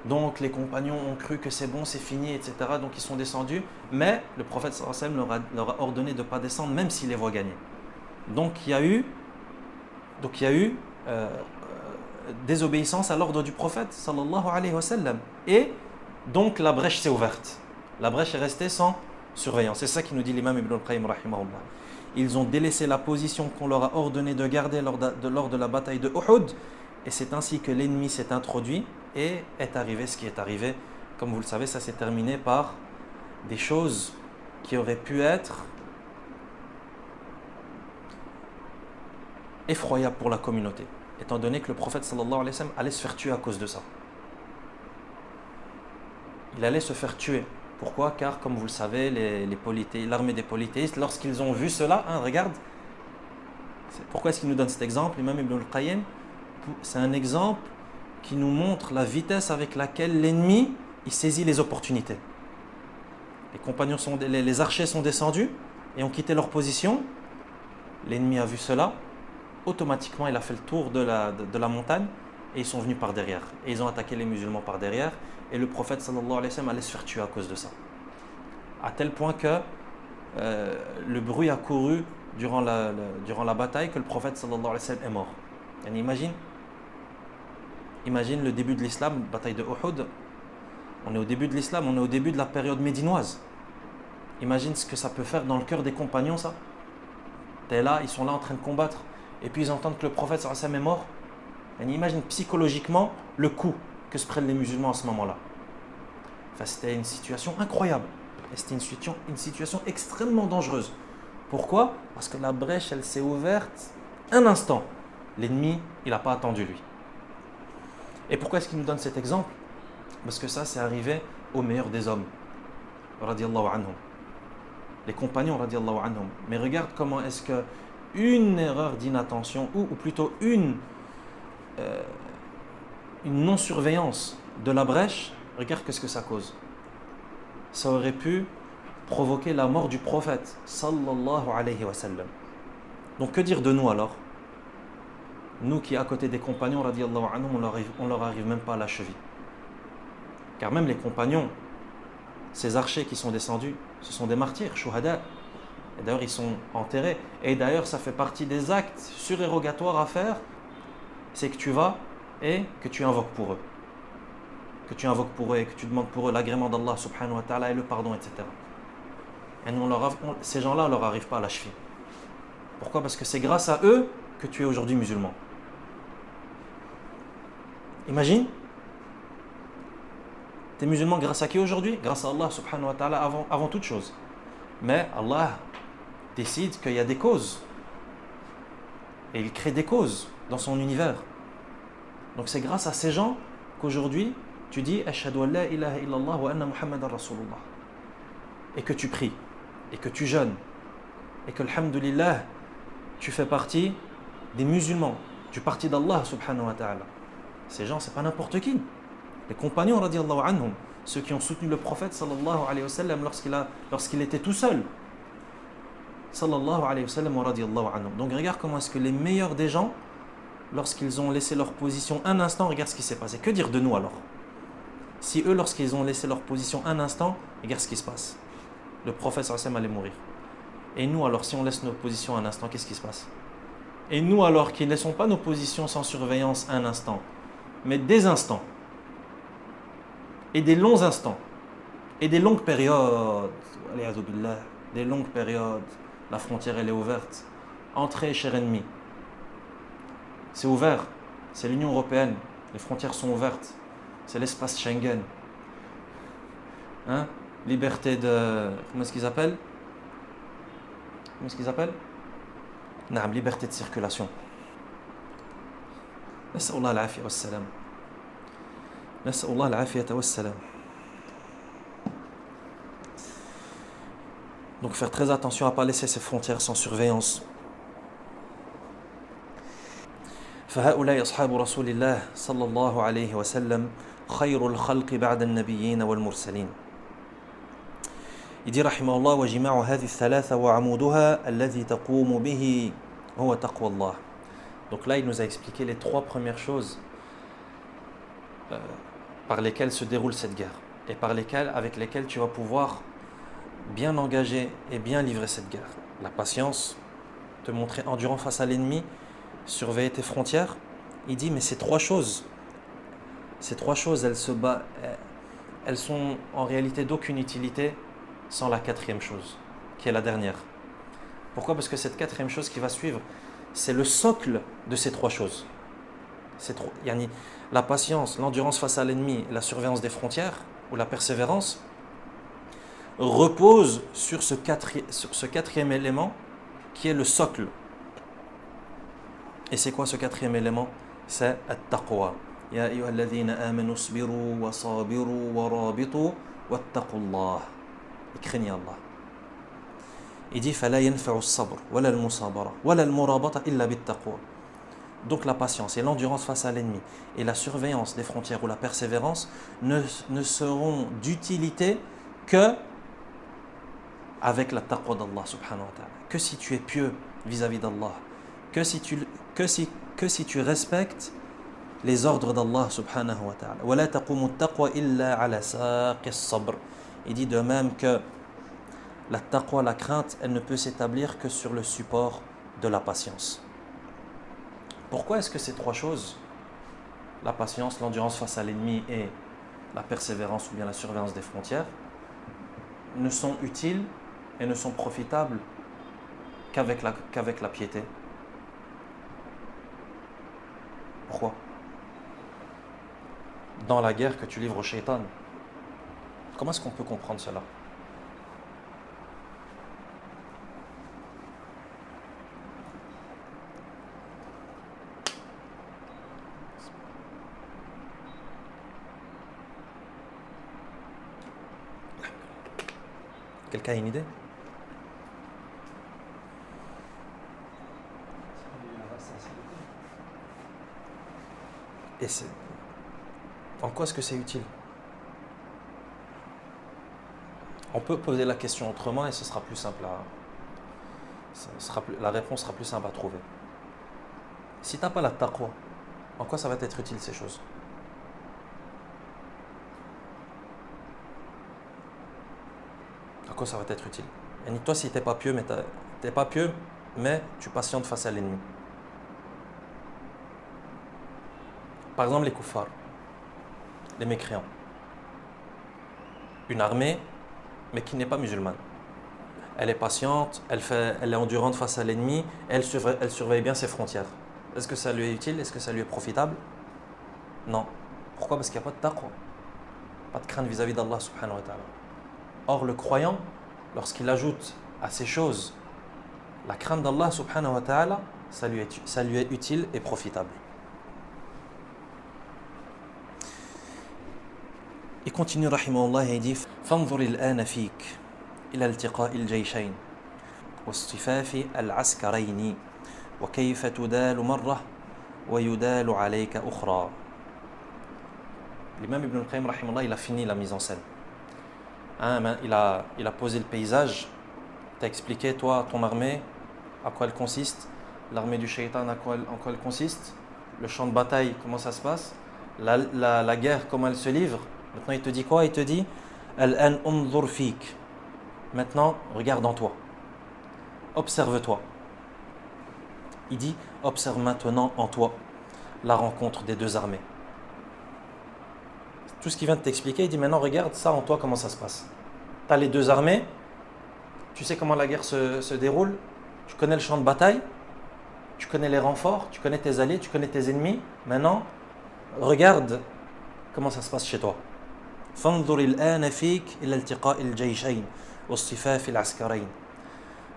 donc les compagnons ont cru que c'est bon, c'est fini, etc. Donc ils sont descendus, mais le prophète sallallahu alayhi wa sallam leur a ordonné de ne pas descendre, même s'ils les voient gagner. Donc il y a eu désobéissance à l'ordre du prophète sallallahu alayhi wa sallam. Et donc la brèche s'est ouverte. La brèche est restée sans surveillance. C'est ça qui nous dit l'imam Ibn al-Qayyim rahimahullah. Ils ont délaissé la position qu'on leur a ordonné de garder lors de la bataille de Uhud, et c'est ainsi que l'ennemi s'est introduit et est arrivé ce qui est arrivé. Comme vous le savez, ça s'est terminé par des choses qui auraient pu être effroyables pour la communauté, étant donné que le prophète sallallahu alayhi wa sallam allait se faire tuer à cause de ça. Il allait se faire tuer. Pourquoi? Car, comme vous le savez, l'armée des polythéistes, lorsqu'ils ont vu cela, regarde, pourquoi est-ce qu'il nous donne cet exemple? L'imam Ibn al-Qayyim, c'est un exemple qui nous montre la vitesse avec laquelle l'ennemi il saisit les opportunités. Les archers sont descendus et ont quitté leur position. L'ennemi a vu cela. Automatiquement, il a fait le tour de la montagne et ils sont venus par derrière. Et ils ont attaqué les musulmans par derrière. Et le prophète sallallahu alayhi wa sallam allait se faire tuer à cause de ça. À tel point que le bruit a couru durant la bataille que le prophète sallallahu alayhi wa sallam est mort. Et imagine le début de l'islam, bataille de Uhud. On est au début de l'islam, on est au début de la période médinoise. Imagine ce que ça peut faire dans le cœur des compagnons, ça. T'es là, ils sont là en train de combattre. Et puis ils entendent que le prophète sallallahu alayhi wa sallam est mort. Et imagine psychologiquement le coup que se prennent les musulmans à ce moment-là. Enfin, c'était une situation incroyable. Et c'était une situation extrêmement dangereuse. Pourquoi? Parce que la brèche, elle s'est ouverte un instant. L'ennemi, il n'a pas attendu lui. Et pourquoi est-ce qu'il nous donne cet exemple? Parce que ça, c'est arrivé au meilleur des hommes. Radiallahu anhum. Les compagnons, radiallahu anhum. Mais regarde comment est-ce que une erreur d'inattention, ou plutôt une non-surveillance de la brèche, regarde qu'est-ce que ça cause. Ça aurait pu provoquer la mort du prophète sallallahu alayhi wa sallam. Donc que dire de nous alors? Nous qui à côté des compagnons radiallahu anhum, on leur arrive même pas à la cheville. Car même les compagnons, ces archers qui sont descendus, ce sont des martyrs, shuhada. Et d'ailleurs ils sont enterrés. Et d'ailleurs ça fait partie des actes surérogatoires à faire, c'est que tu vas et que tu invoques pour eux. Que tu invoques pour eux et que tu demandes pour eux l'agrément d'Allah subhanahu wa ta'ala et le pardon, etc. Et nous, ces gens-là ne leur arrivent pas à la cheville. Pourquoi? Parce que c'est grâce à eux que tu es aujourd'hui musulman. Imagine, tu es musulman grâce à qui aujourd'hui? Grâce à Allah subhanahu wa ta'ala avant toute chose. Mais Allah décide qu'il y a des causes. Et il crée des causes dans son univers. Donc c'est grâce à ces gens qu'aujourd'hui, tu dis Ashhadu an la ilaha illallah wa anna Muhammadan Rasulullah. Et que tu pries, et que tu jeûnes, et que, alhamdulillah, tu fais partie des musulmans, du parti d'Allah subhanahu wa ta'ala. Ces gens, c'est pas n'importe qui. Les compagnons, radiallahu anhum, ceux qui ont soutenu le prophète sallallahu alayhi wa sallam lorsqu'il était tout seul. Sallallahu alayhi wa sallam wa radiallahu anhum. Donc regarde comment est-ce que les meilleurs des gens, lorsqu'ils ont laissé leur position un instant, regarde ce qui s'est passé. Que dire de nous alors? Si eux, lorsqu'ils ont laissé leur position un instant, regarde ce qui se passe. Le prophète sallallahu alayhi wa sallam allait mourir. Et nous alors, si on laisse nos positions un instant, qu'est-ce qui se passe? Et nous alors, qui ne laissons pas nos positions sans surveillance un instant, mais des instants, et des longs instants, et des longues périodes, des longues périodes, la frontière elle est ouverte, entrée cher ennemi, c'est ouvert, c'est l'Union Européenne, les frontières sont ouvertes, c'est l'espace Schengen, hein? Liberté de, comment est-ce qu'ils appellent? Non, liberté de circulation. نسأل الله العافية والسلام. نسأل الله العافية والسلام. Donc faire très attention à ne pas laisser ces frontières sans surveillance. فهؤلاء أصحاب رسول الله صلى الله عليه وسلم خير الخلق بعد النبيين والمرسلين. Il dit رحمه الله وجماع هذه الثلاثة وعمودها الذي تقوم به هو تقوى الله. Donc là, il nous a expliqué les trois premières choses par lesquelles se déroule cette guerre et avec lesquelles tu vas pouvoir bien engager et bien livrer cette guerre. La patience, te montrer endurant face à l'ennemi, surveiller tes frontières. Il dit, mais ces trois choses, elles sont en réalité d'aucune utilité sans la quatrième chose, qui est la dernière. Pourquoi? Parce que cette quatrième chose qui va suivre, c'est le socle de ces trois choses. La patience, l'endurance face à l'ennemi, la surveillance des frontières, ou la persévérance, repose sur ce quatrième élément qui est le socle. Et c'est quoi ce quatrième élément? C'est at-taqwa. Ya ayyuhalladhina amanu isbiru wa sabiru wa rabitu wattaqullah. Et craignez Allah. Il dit فلا ينفع الصبر ولا المصابرة ولا المرابطة إلا بالتقوى. Donc la patience et l'endurance face à l'ennemi et la surveillance des frontières ou la persévérance ne seront d'utilité que avec la taqwa d'Allah subhanahu wa ta'ala, que si tu es pieux vis-à-vis d'Allah, que si tu respectes les ordres d'Allah subhanahu wa ta'ala. وَلَا تَقُومُ التَّقْوَى إِلَّا عَلَى سَاقِ الصَّبْرِ. Il dit de même que la taqwa, la crainte, elle ne peut s'établir que sur le support de la patience. Pourquoi est-ce que ces trois choses, la patience, l'endurance face à l'ennemi et la persévérance ou bien la surveillance des frontières, ne sont utiles et ne sont profitables qu'avec la piété? Pourquoi? Dans la guerre que tu livres au shaitan, comment est-ce qu'on peut comprendre cela? Quelqu'un a une idée? Et c'est... En quoi est-ce que c'est utile? On peut poser la question autrement et ce sera plus simple la réponse sera plus simple à trouver. Si tu n'as pas la taqwa, en quoi ça va t'être utile ces choses? À quoi ça va t'être utile? Et toi, si tu n'es pas pieux, mais tu patientes face à l'ennemi. Par exemple, les kuffars, les mécréants. Une armée, mais qui n'est pas musulmane. Elle est patiente, elle est endurante face à l'ennemi, elle surveille bien ses frontières. Est-ce que ça lui est utile? Est-ce que ça lui est profitable? Non. Pourquoi? Parce qu'il n'y a pas de taqwa, pas de crainte vis-à-vis d'Allah subhanahu wa ta'ala. Or, le croyant, lorsqu'il ajoute à ces choses la crainte d'Allah subhanahu wa ta'ala, ça lui est utile et profitable. Il continue rahimahullah et il dit فانظر الآن فيك إلى التقاء الجيشين واصطفاف العسكرين وكيف تدال مرة ويدال عليك أخرى. L'imam Ibn al-Qayyim rahimahullah, il a fini la mise en scène. Il a posé le paysage, t'as expliqué toi, ton armée, à quoi elle consiste, l'armée du shaitan en quoi elle consiste, le champ de bataille, comment ça se passe, la guerre, comment elle se livre. Maintenant, il te dit quoi? Il te dit Al-an unzur fik. Maintenant, regarde en toi. Observe-toi. Il dit observe maintenant en toi la rencontre des deux armées. Tout ce qu'il vient de t'expliquer, il dit maintenant regarde ça en toi, comment ça se passe. Tu as les deux armées, tu sais comment la guerre se déroule, tu connais le champ de bataille, tu connais les renforts, tu connais tes alliés, tu connais tes ennemis. Maintenant, regarde comment ça se passe chez toi. فانظر الآن فيك إلى التقاء الجيشين واصطفاف العسكرين.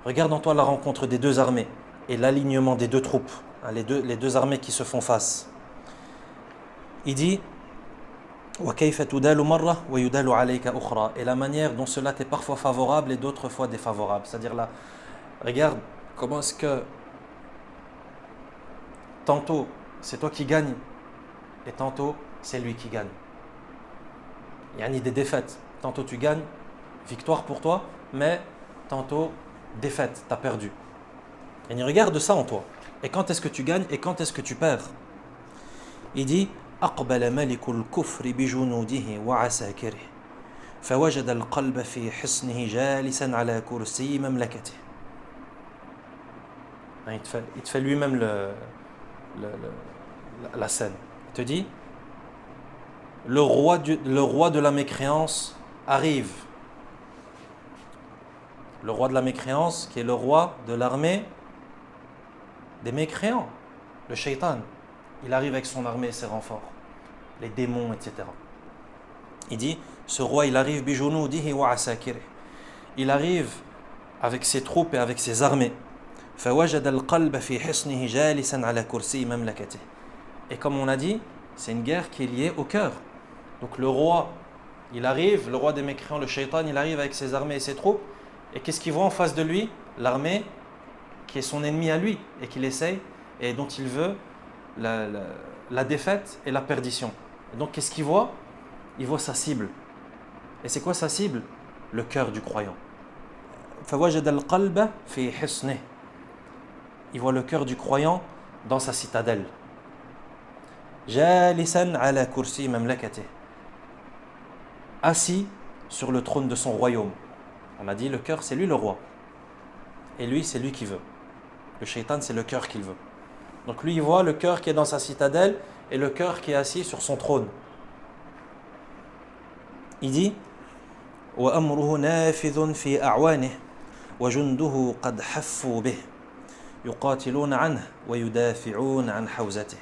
Regarde en toi la rencontre des deux armées et l'alignement des deux troupes, les deux armées qui se font face. Il dit وكيف تدال مرة ويدال عليك أخرى. Et la manière dont cela t'est parfois favorable et d'autres fois défavorable. C'est-à-dire là, regarde comment est-ce que tantôt c'est toi qui gagne et tantôt c'est lui qui gagne. Il y a des défaites. Tantôt tu gagnes, victoire pour toi, mais tantôt défaite, tu as perdu. Et regarde ça en toi. Et quand est-ce que tu gagnes et quand est-ce que tu perds? Il dit أقبل ملك الكفر بجنوده وعساكره فوجد القلب في حصنه جالسا على كرسي مملكته. Il te fait lui-même la scène. Il te dit le roi de la mécréance arrive. Le roi de la mécréance, qui est le roi de l'armée des mécréants, le shaitan. Il arrive avec son armée et ses renforts, les démons, etc. Il dit, ce roi, il arrive bijunoudihi wa asakirih. Il arrive avec ses troupes et avec ses armées. فوجد القلب في حصنه جالسا على كرسي مملكته. Et comme on a dit, c'est une guerre qui est liée au cœur. Donc le roi, il arrive, le roi des mécréants, le shaitan, il arrive avec ses armées et ses troupes. Et qu'est-ce qu'il voit en face de lui? L'armée qui est son ennemi à lui et qu'il essaye et dont il veut la défaite et la perdition. Et donc qu'est-ce qu'il voit? Il voit sa cible. Et c'est quoi sa cible? Le cœur du croyant. فوجد القلب في حصنه. Il voit le cœur du croyant dans sa citadelle. جالسا على كرسي مملكته. Assis sur le trône de son royaume. On a dit le cœur, c'est lui le roi. Et lui, c'est lui qui veut. Le shaitan, c'est le cœur qu'il veut. Donc lui, il voit le cœur qui est dans sa citadelle et le cœur qui est assis sur son trône. Il dit وأمره نافذ في أعوانه وجنده قد حفوا به يقاتلون عنه ويدافعون عن حوزته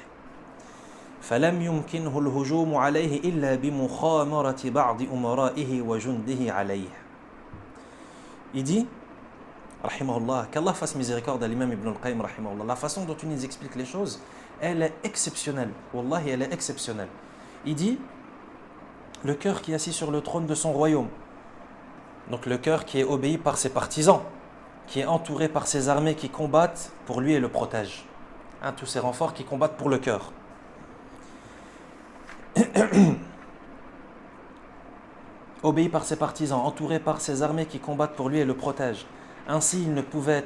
فلم يمكنه الهجوم عليه إلا بمخامرة بعض أمرائه وجنده عليه. Il dit, rahimahullah, qu'Allah fasse miséricorde à l'imam Ibn al-Qayyim, rahimahullah. La façon dont il nous explique les choses, elle est exceptionnelle. Wallahi, elle est exceptionnelle. Il dit, le cœur qui est assis sur le trône de son royaume, donc le cœur qui est obéi par ses partisans, qui est entouré par ses armées qui combattent pour lui et le protègent. Hein, tous ces renforts qui combattent pour le cœur. Obéi par ses partisans, entouré par ses armées qui combattent pour lui et le protègent. Ainsi, il ne pouvait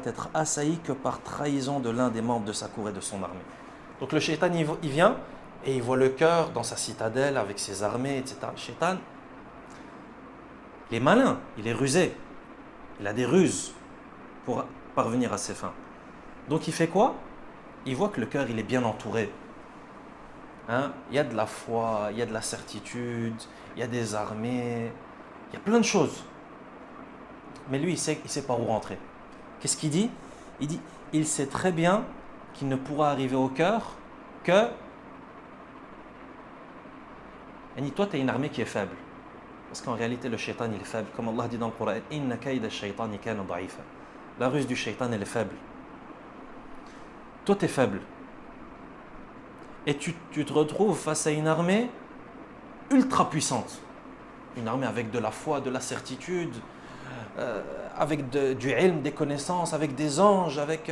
être assailli que par trahison de l'un des membres de sa cour et de son armée. Donc le shaitan, il vient et il voit le cœur dans sa citadelle avec ses armées, etc. Le shaitan, il est malin, il est rusé. Il a des ruses pour parvenir à ses fins. Donc il fait quoi? Il voit que le cœur, il est bien entouré. Hein? Il y a de la foi, il y a de la certitude, il y a des armées, il y a plein de choses. Mais lui, il sait pas où rentrer. Qu'est-ce qu'il dit? Il dit, il sait très bien qu'il ne pourra arriver au cœur que... Et toi, tu as une armée qui est faible. Parce qu'en réalité, le shaitan, il est faible. Comme Allah dit dans le Coran, Inna kayda shaytani kana da'ifa. La ruse du shaitan, elle est faible. Toi, tu es faible. Et tu te retrouves face à une armée ultra puissante. Une armée avec de la foi, de la certitude, avec du ilm, des connaissances, avec des anges, avec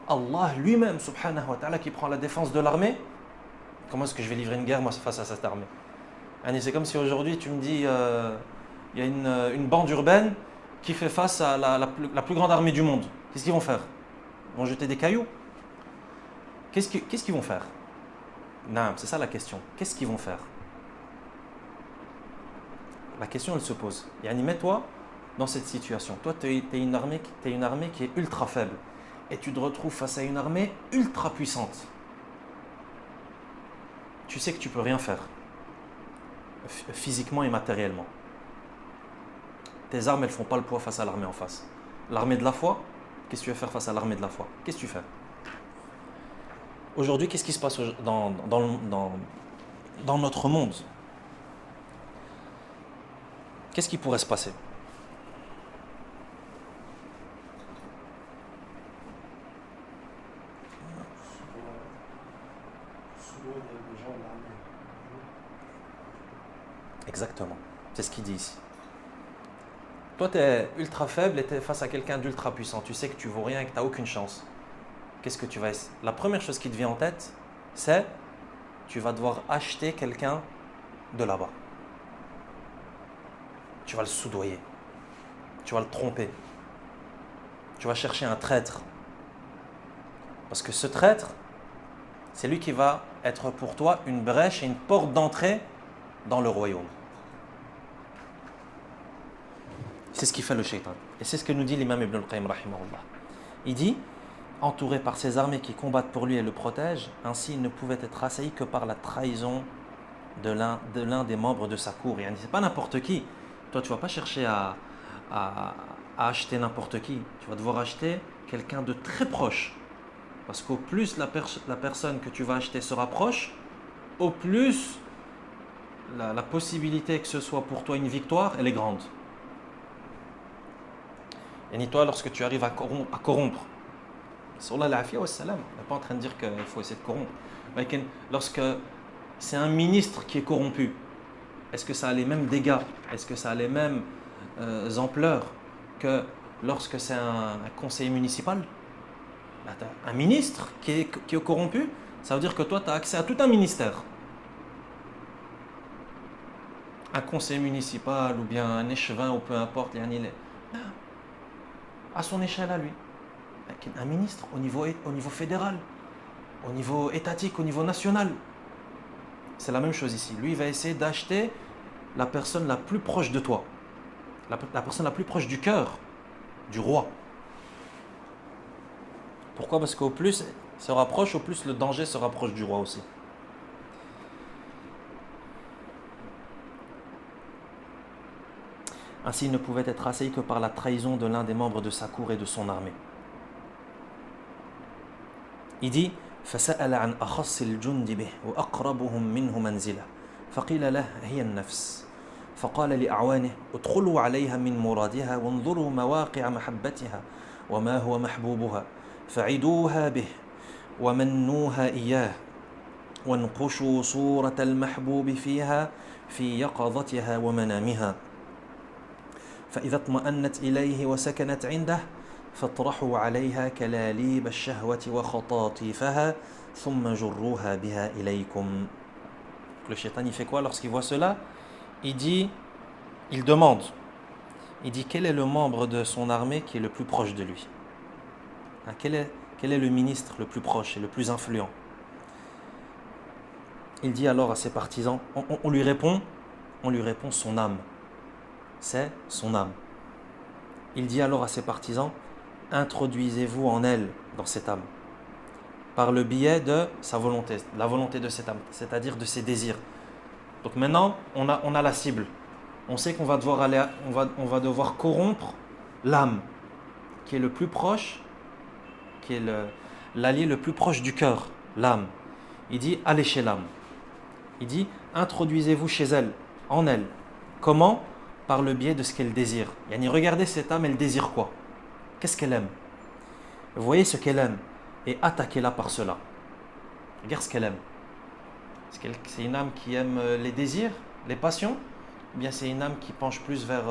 Allah lui-même, subhanahu wa ta'ala, qui prend la défense de l'armée. Comment est-ce que je vais livrer une guerre, moi, face à cette armée? C'est comme si aujourd'hui, tu me dis, il y a une bande urbaine qui fait face à la plus grande armée du monde. Qu'est-ce qu'ils vont faire? Ils vont jeter des cailloux? Qu'est-ce qu'ils vont faire? Non, c'est ça la question. Qu'est-ce qu'ils vont faire? La question, elle se pose. Mets-toi dans cette situation. Toi, tu es une armée qui est ultra faible. Et tu te retrouves face à une armée ultra puissante. Tu sais que tu ne peux rien faire. Physiquement et matériellement. Tes armes, elles ne font pas le poids face à l'armée en face. L'armée de la foi, qu'est-ce que tu vas faire face à l'armée de la foi? Qu'est-ce que tu fais? Aujourd'hui, qu'est-ce qui se passe dans notre monde? Qu'est-ce qui pourrait se passer? Exactement, c'est ce qu'il dit ici. Toi, tu es ultra faible et tu es face à quelqu'un d'ultra puissant. Tu sais que tu ne vaux rien et que tu n'as aucune chance. Qu'est-ce que tu vas essayer? La première chose qui te vient en tête, c'est tu vas devoir acheter quelqu'un de là-bas. Tu vas le soudoyer. Tu vas le tromper. Tu vas chercher un traître. Parce que ce traître, c'est lui qui va être pour toi une brèche et une porte d'entrée dans le royaume. C'est ce qui fait le shaitan. Et c'est ce que nous dit l'imam Ibn al-Qayyim, rahimahullah. Il dit, entouré par ses armées qui combattent pour lui et le protègent, ainsi il ne pouvait être assailli que par la trahison de l'un des membres de sa cour. Et c'est pas n'importe qui. Toi, tu ne vas pas chercher à acheter n'importe qui. Tu vas devoir acheter quelqu'un de très proche. Parce qu'au plus la personne que tu vas acheter se rapproche, au plus la possibilité que ce soit pour toi une victoire, elle est grande. Et ni toi, lorsque tu arrives à corrompre, Sallallahu alayhi wa sallam, on n'est pas en train de dire qu'il faut essayer de corrompre. Mais lorsque c'est un ministre qui est corrompu, est-ce que ça a les mêmes dégâts? Est-ce que ça a les mêmes ampleurs que lorsque c'est un conseiller municipal? Un ministre qui est corrompu, ça veut dire que toi, tu as accès à tout un ministère. un conseiller municipal ou bien un échevin ou peu importe, à son échelle à lui. Un ministre au niveau fédéral, au niveau étatique, au niveau national. C'est la même chose ici. Lui, il va essayer d'acheter la personne la plus proche de toi, la personne la plus proche du cœur du roi. Pourquoi? Parce qu'au plus il se rapproche, au plus le danger se rapproche du roi aussi. Ainsi, il ne pouvait être assailli que par la trahison de l'un des membres de sa cour et de son armée. Il dit فسأل عن أخص الجند به وأقربهم منه منزلة فقيل له هي النفس فقال لأعوانه ادخلوا عليها من مرادها وانظروا مواقع محبتها وما هو محبوبها فعدوها به ومنوها إياه وانقشوا صورة المحبوب فيها في يقظتها ومنامها فإذا اطمأنت إليه وسكنت عنده فاطرحوا عليها كلاليب الشهوة وخطاطيفها ثم جروها بها إليكم. Le shaitan il fait quoi lorsqu'il voit cela? Il demande quel est le membre de son armée qui est le plus proche de lui? Quel est le ministre le plus proche et le plus influent? Il dit alors à ses partisans, on lui répond son âme. C'est son âme. Il dit alors à ses partisans, introduisez-vous en elle, dans cette âme, par le biais de sa volonté, la volonté de cette âme, c'est-à-dire de ses désirs. Donc maintenant, on a la cible. On sait qu'on va devoir corrompre l'âme, qui est le plus proche, qui est l'allié le plus proche du cœur, l'âme. Il dit, allez chez l'âme. Il dit, introduisez-vous chez elle, en elle. Comment? Par le biais de ce qu'elle désire. Regardez cette âme, elle désire quoi? Qu'est-ce qu'elle aime? Voyez ce qu'elle aime et attaquez-la par cela. Regarde ce qu'elle aime. C'est une âme qui aime les désirs, les passions? Ou bien c'est une âme qui penche plus vers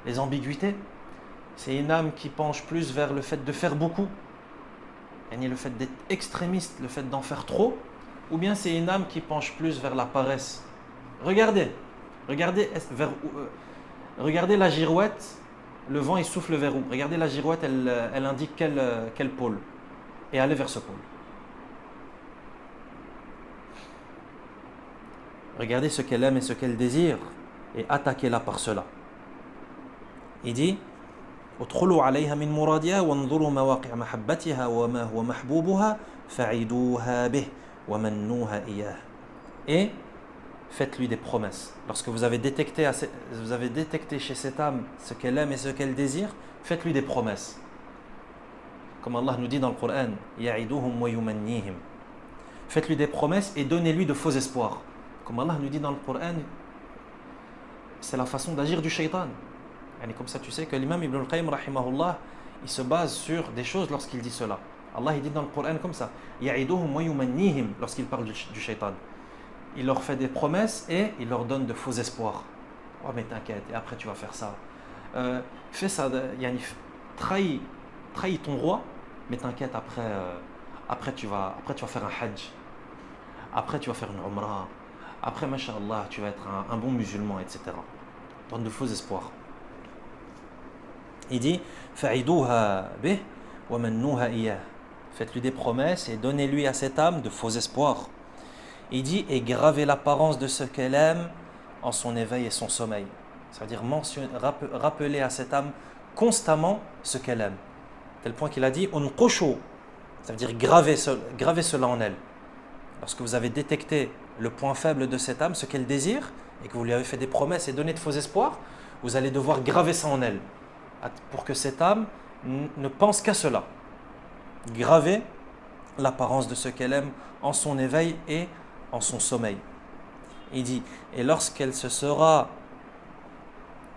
les ambiguïtés? C'est une âme qui penche plus vers le fait de faire beaucoup? Le fait d'être extrémiste, le fait d'en faire trop? Ou bien c'est une âme qui penche plus vers la paresse? Regardez la girouette, le vent il souffle vers où? Regardez la girouette, elle indique quel pôle. Et allez vers ce pôle. Regardez ce qu'elle aime et ce qu'elle désire et attaquez-la par cela. Il dit ادخلوا عليها من مرادها وانظروا مواقع محبتها وما هو محبوبها فعدوها به ومنوها إياه. Et faites-lui des promesses. Lorsque vous avez détecté chez cette âme ce qu'elle aime et ce qu'elle désire, faites-lui des promesses. Comme Allah nous dit dans le Coran, يَعِدُهُمْ وَيُمَنِّيهِمْ. Faites-lui des promesses et donnez-lui de faux espoirs. Comme Allah nous dit dans le Coran, c'est la façon d'agir du shaitan. Comme ça, tu sais que l'imam Ibn al-Qayyim, rahimahullah, il se base sur des choses lorsqu'il dit cela. Allah il dit dans le Coran comme ça, يَعِدُهُمْ وَيُمَنِّيهِمْ, lorsqu'il parle du shaitan. Il leur fait des promesses et il leur donne de faux espoirs. Oh mais t'inquiète, et après tu vas faire ça. Fais ça, trahis ton roi, mais t'inquiète, après tu vas faire un hajj. Après tu vas faire une umrah. Après, masha'Allah, tu vas être un bon musulman, etc. Donne de faux espoirs. Il dit فَعِدُوهَا بِهِ وَمَنُّوهَا إِيَّهِ. Faites-lui des promesses et donnez-lui à cette âme de faux espoirs. Il dit et gravez l'apparence de ce qu'elle aime en son éveil et son sommeil. C'est-à-dire rappeler à cette âme constamment ce qu'elle aime. Tel point qu'il a dit unqushu, c'est-à-dire gravez cela en elle. Lorsque vous avez détecté le point faible de cette âme, ce qu'elle désire, et que vous lui avez fait des promesses et donné de faux espoirs, vous allez devoir graver ça en elle, pour que cette âme ne pense qu'à cela. Graver l'apparence de ce qu'elle aime en son éveil et en son sommeil. Il dit, et lorsqu'elle se sera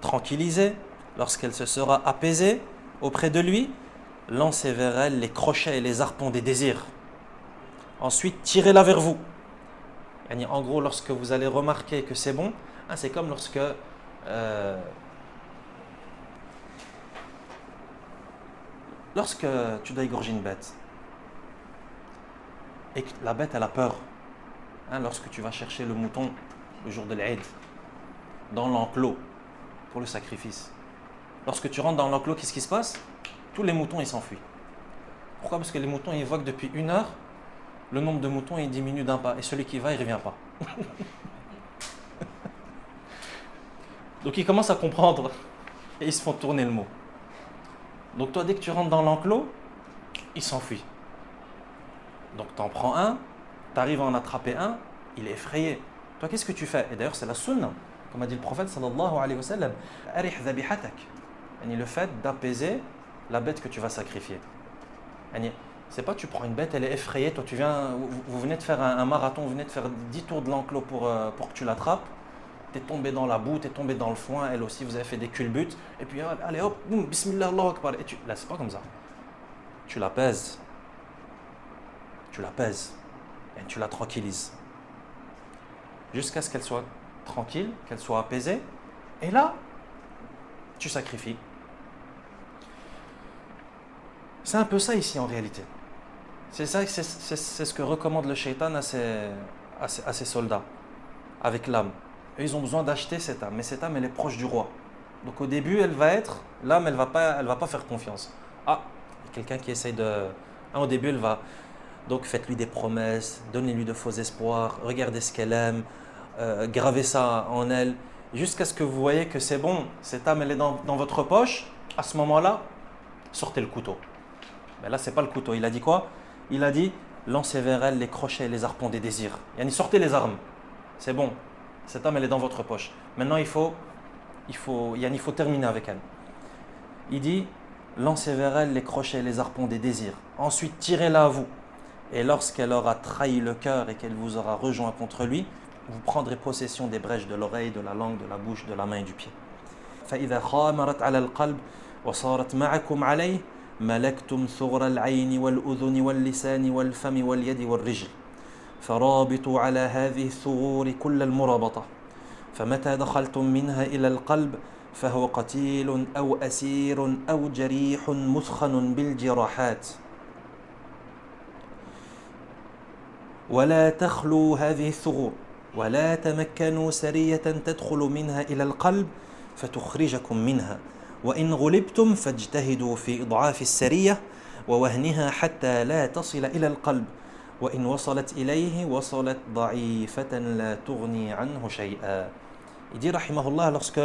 tranquillisée, lorsqu'elle se sera apaisée auprès de lui, lancez vers elle les crochets et les harpons des désirs. Ensuite, tirez-la vers vous. En gros, lorsque vous allez remarquer que c'est bon, c'est comme lorsque tu dois égorger une bête et que la bête elle a peur, lorsque tu vas chercher le mouton le jour de l'Aïd, dans l'enclos pour le sacrifice. Lorsque tu rentres dans l'enclos, qu'est-ce qui se passe? Tous les moutons, ils s'enfuient. Pourquoi? Parce que les moutons, ils voient que depuis 1 heure, le nombre de moutons, il diminue d'un pas. Et celui qui va, il ne revient pas. Donc, ils commencent à comprendre. Et ils se font tourner le mot. Donc, toi, dès que tu rentres dans l'enclos, il s'enfuit. Donc, tu en prends un, tu arrives à en attraper un, il est effrayé. Toi, qu'est-ce que tu fais? Et d'ailleurs, c'est la sunna. Comme a dit le prophète, sallallahu alayhi wa sallam, arih dhabihatak. Le fait d'apaiser la bête que tu vas sacrifier. C'est pas tu prends une bête, elle est effrayée, toi tu viens, vous venez de faire un marathon, vous venez de faire 10 tours de l'enclos pour que tu l'attrapes, tu es tombé dans la boue, tu es tombé dans le foin, elle aussi, vous avez fait des culbutes, et puis allez hop, boum, bismillah, Allahu akbar. Et là, c'est pas comme ça. Tu l'apaises, et tu la tranquillises. Jusqu'à ce qu'elle soit tranquille, qu'elle soit apaisée, et là, tu sacrifies. C'est un peu ça ici en réalité. C'est ce que recommande le shaitan à ses soldats, avec l'âme. Eux, ils ont besoin d'acheter cette âme, mais cette âme, elle est proche du roi. Donc au début, l'âme, elle va pas faire confiance. Ah, il y a quelqu'un qui essaye de... au début, elle va... Donc faites-lui des promesses, donnez-lui de faux espoirs, regardez ce qu'elle aime, gravez ça en elle, jusqu'à ce que vous voyez que c'est bon, cette âme, elle est dans votre poche. À ce moment-là, sortez le couteau. Mais là, ce n'est pas le couteau. Il a dit quoi? Il a dit, lancez vers elle les crochets et les harpons des désirs. Sortez les armes. C'est bon. Cette âme, elle est dans votre poche. Maintenant, il faut terminer avec elle. Il dit, lancez vers elle les crochets et les harpons des désirs. Ensuite, tirez-la à vous. Et lorsqu'elle aura trahi le cœur et qu'elle vous aura rejoint contre lui, vous prendrez possession des brèches de l'oreille, de la langue, de la bouche, de la main et du pied. فإذا خامرت على القلب وصارت معكم عليه ملكتم ثغر العين والأذن واللسان والفم واليد والرجل فرابطوا على هذه الثغور كل المرابطة فمتى دخلتم منها إلى القلب فهو قتيل أو أسير أو جريح مثخن بالجراحات ولا تخلوا هذه الثغور ولا تمكنوا سرية تدخل منها إلى القلب فتخرجكم منها وإن غلبتم فاجتهدوا في إضعاف السرية ووهنها حتى لا تصل إلى القلب وإن وصلت إليه وصلت ضعيفة لا تغني عنه شيئا. Il dit rahimahullah, lorsque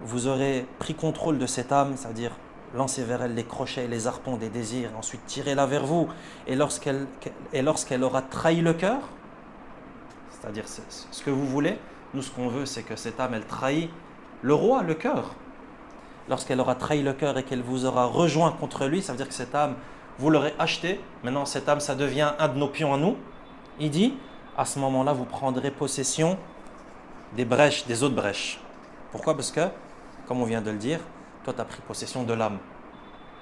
vous aurez pris contrôle de cette âme, c'est-à-dire lancez vers elle les crochets et les harpons des désirs, ensuite tirez-la vers vous, et lorsqu'elle aura trahi le cœur, c'est-à-dire ce que vous voulez, nous ce qu'on veut c'est que cette âme elle trahit le roi, le cœur. Lorsqu'elle aura trahi le cœur et qu'elle vous aura rejoint contre lui, ça veut dire que cette âme, vous l'aurez achetée, maintenant cette âme ça devient un de nos pions à nous. Il dit, à ce moment-là vous prendrez possession des brèches, des autres brèches. Pourquoi? Parce que, comme on vient de le dire, toi tu as pris possession de l'âme,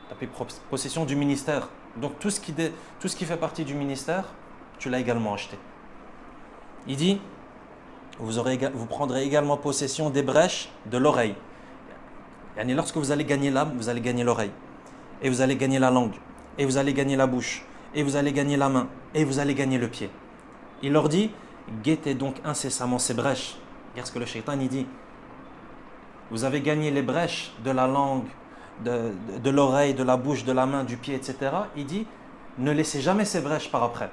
tu as pris possession du ministère. Donc tout ce qui fait partie du ministère, tu l'as également acheté. Il dit, vous prendrez également possession des brèches de l'oreille. Et lorsque vous allez gagner l'âme, vous allez gagner l'oreille. Et vous allez gagner la langue. Et vous allez gagner la bouche. Et vous allez gagner la main. Et vous allez gagner le pied. Il leur dit, guettez donc incessamment ces brèches. Regarde ce que le shaitan il dit. Vous avez gagné les brèches de la langue, de l'oreille, de la bouche, de la main, du pied, etc. Il dit, ne laissez jamais ces brèches par après.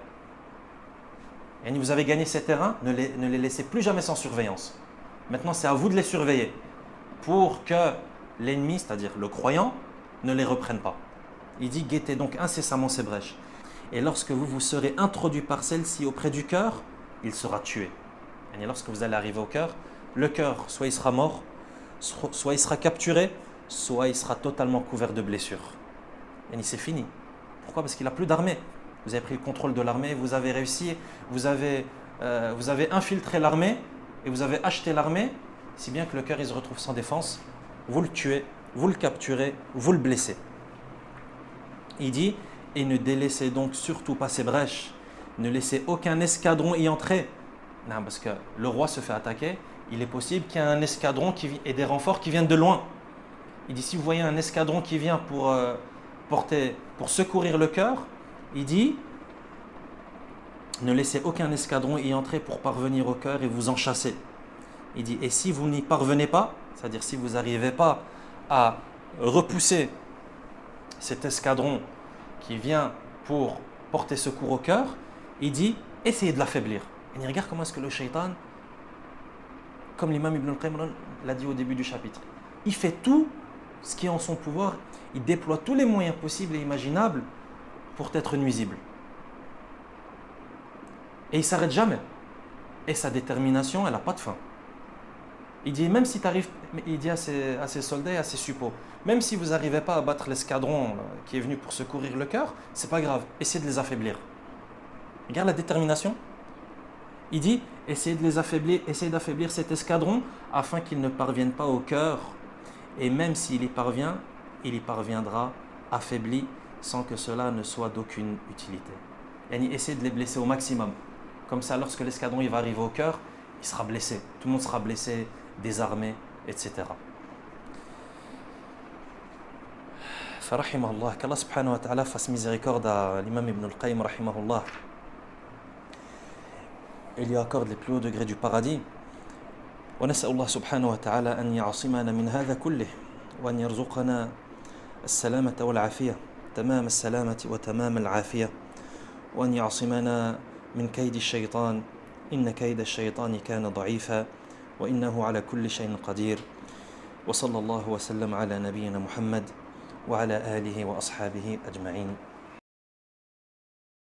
Et vous avez gagné ces terrains, ne les laissez plus jamais sans surveillance. Maintenant, c'est à vous de les surveiller pour que l'ennemi, c'est-à-dire le croyant, ne les reprenne pas. Il dit, guettez donc incessamment ces brèches. Et lorsque vous serez introduit par celle-ci auprès du cœur, il sera tué. Et lorsque vous allez arriver au cœur, le cœur, soit il sera mort, soit il sera capturé, soit il sera totalement couvert de blessures. Et c'est fini. Pourquoi? Parce qu'il n'a plus d'armée. Vous avez pris le contrôle de l'armée, vous avez réussi, vous avez infiltré l'armée et vous avez acheté l'armée, si bien que le cœur il se retrouve sans défense, vous le tuez, vous le capturez, vous le blessez. Il dit, et ne délaissez donc surtout pas ces brèches, ne laissez aucun escadron y entrer. Non, parce que le roi se fait attaquer, il est possible qu'il y ait un escadron et des renforts qui viennent de loin. Il dit, si vous voyez un escadron qui vient pour secourir le cœur, il dit, ne laissez aucun escadron y entrer pour parvenir au cœur et vous en chasser. Il dit, et si vous n'y parvenez pas, c'est-à-dire si vous n'arrivez pas à repousser cet escadron qui vient pour porter secours au cœur, il dit, essayez de l'affaiblir. Et regarde comment est-ce que le shaitan, comme l'imam Ibn al-Qayyim l'a dit au début du chapitre, il fait tout ce qui est en son pouvoir, il déploie tous les moyens possibles et imaginables pour être nuisible. Et il ne s'arrête jamais. Et sa détermination, elle n'a pas de fin. Il dit, même si tu arrives, il dit à ses soldats et à ses suppôts, même si vous n'arrivez pas à battre l'escadron qui est venu pour secourir le cœur, c'est pas grave, essayez de les affaiblir. Regarde la détermination. Il dit, essayez de les affaiblir, essayez d'affaiblir cet escadron afin qu'il ne parvienne pas au cœur. Et même s'il y parvient, il y parviendra affaibli sans que cela ne soit d'aucune utilité. Et essayez de les blesser au maximum. Comme ça, lorsque l'escadron il va arriver au cœur, il sera blessé. Tout le monde sera blessé, désarmé, etc. Farahimahullah, qu'Allah subhanahu wa ta'ala fasse miséricorde à l'imam Ibn al-Qayyim rahimahullah. Il lui accorde les plus hauts degrés du paradis. ونسأل الله سبحانه وتعالى أن يعصمنا من هذا كله وأن يرزقنا السلامة والعافية تمام السلامة وتمام العافية وأن يعصمنا من كيد الشيطان إن كيد الشيطان كان ضعيفا وإنه على كل شيء قدير وصلى الله وسلم على نبينا محمد وعلى آله وأصحابه أجمعين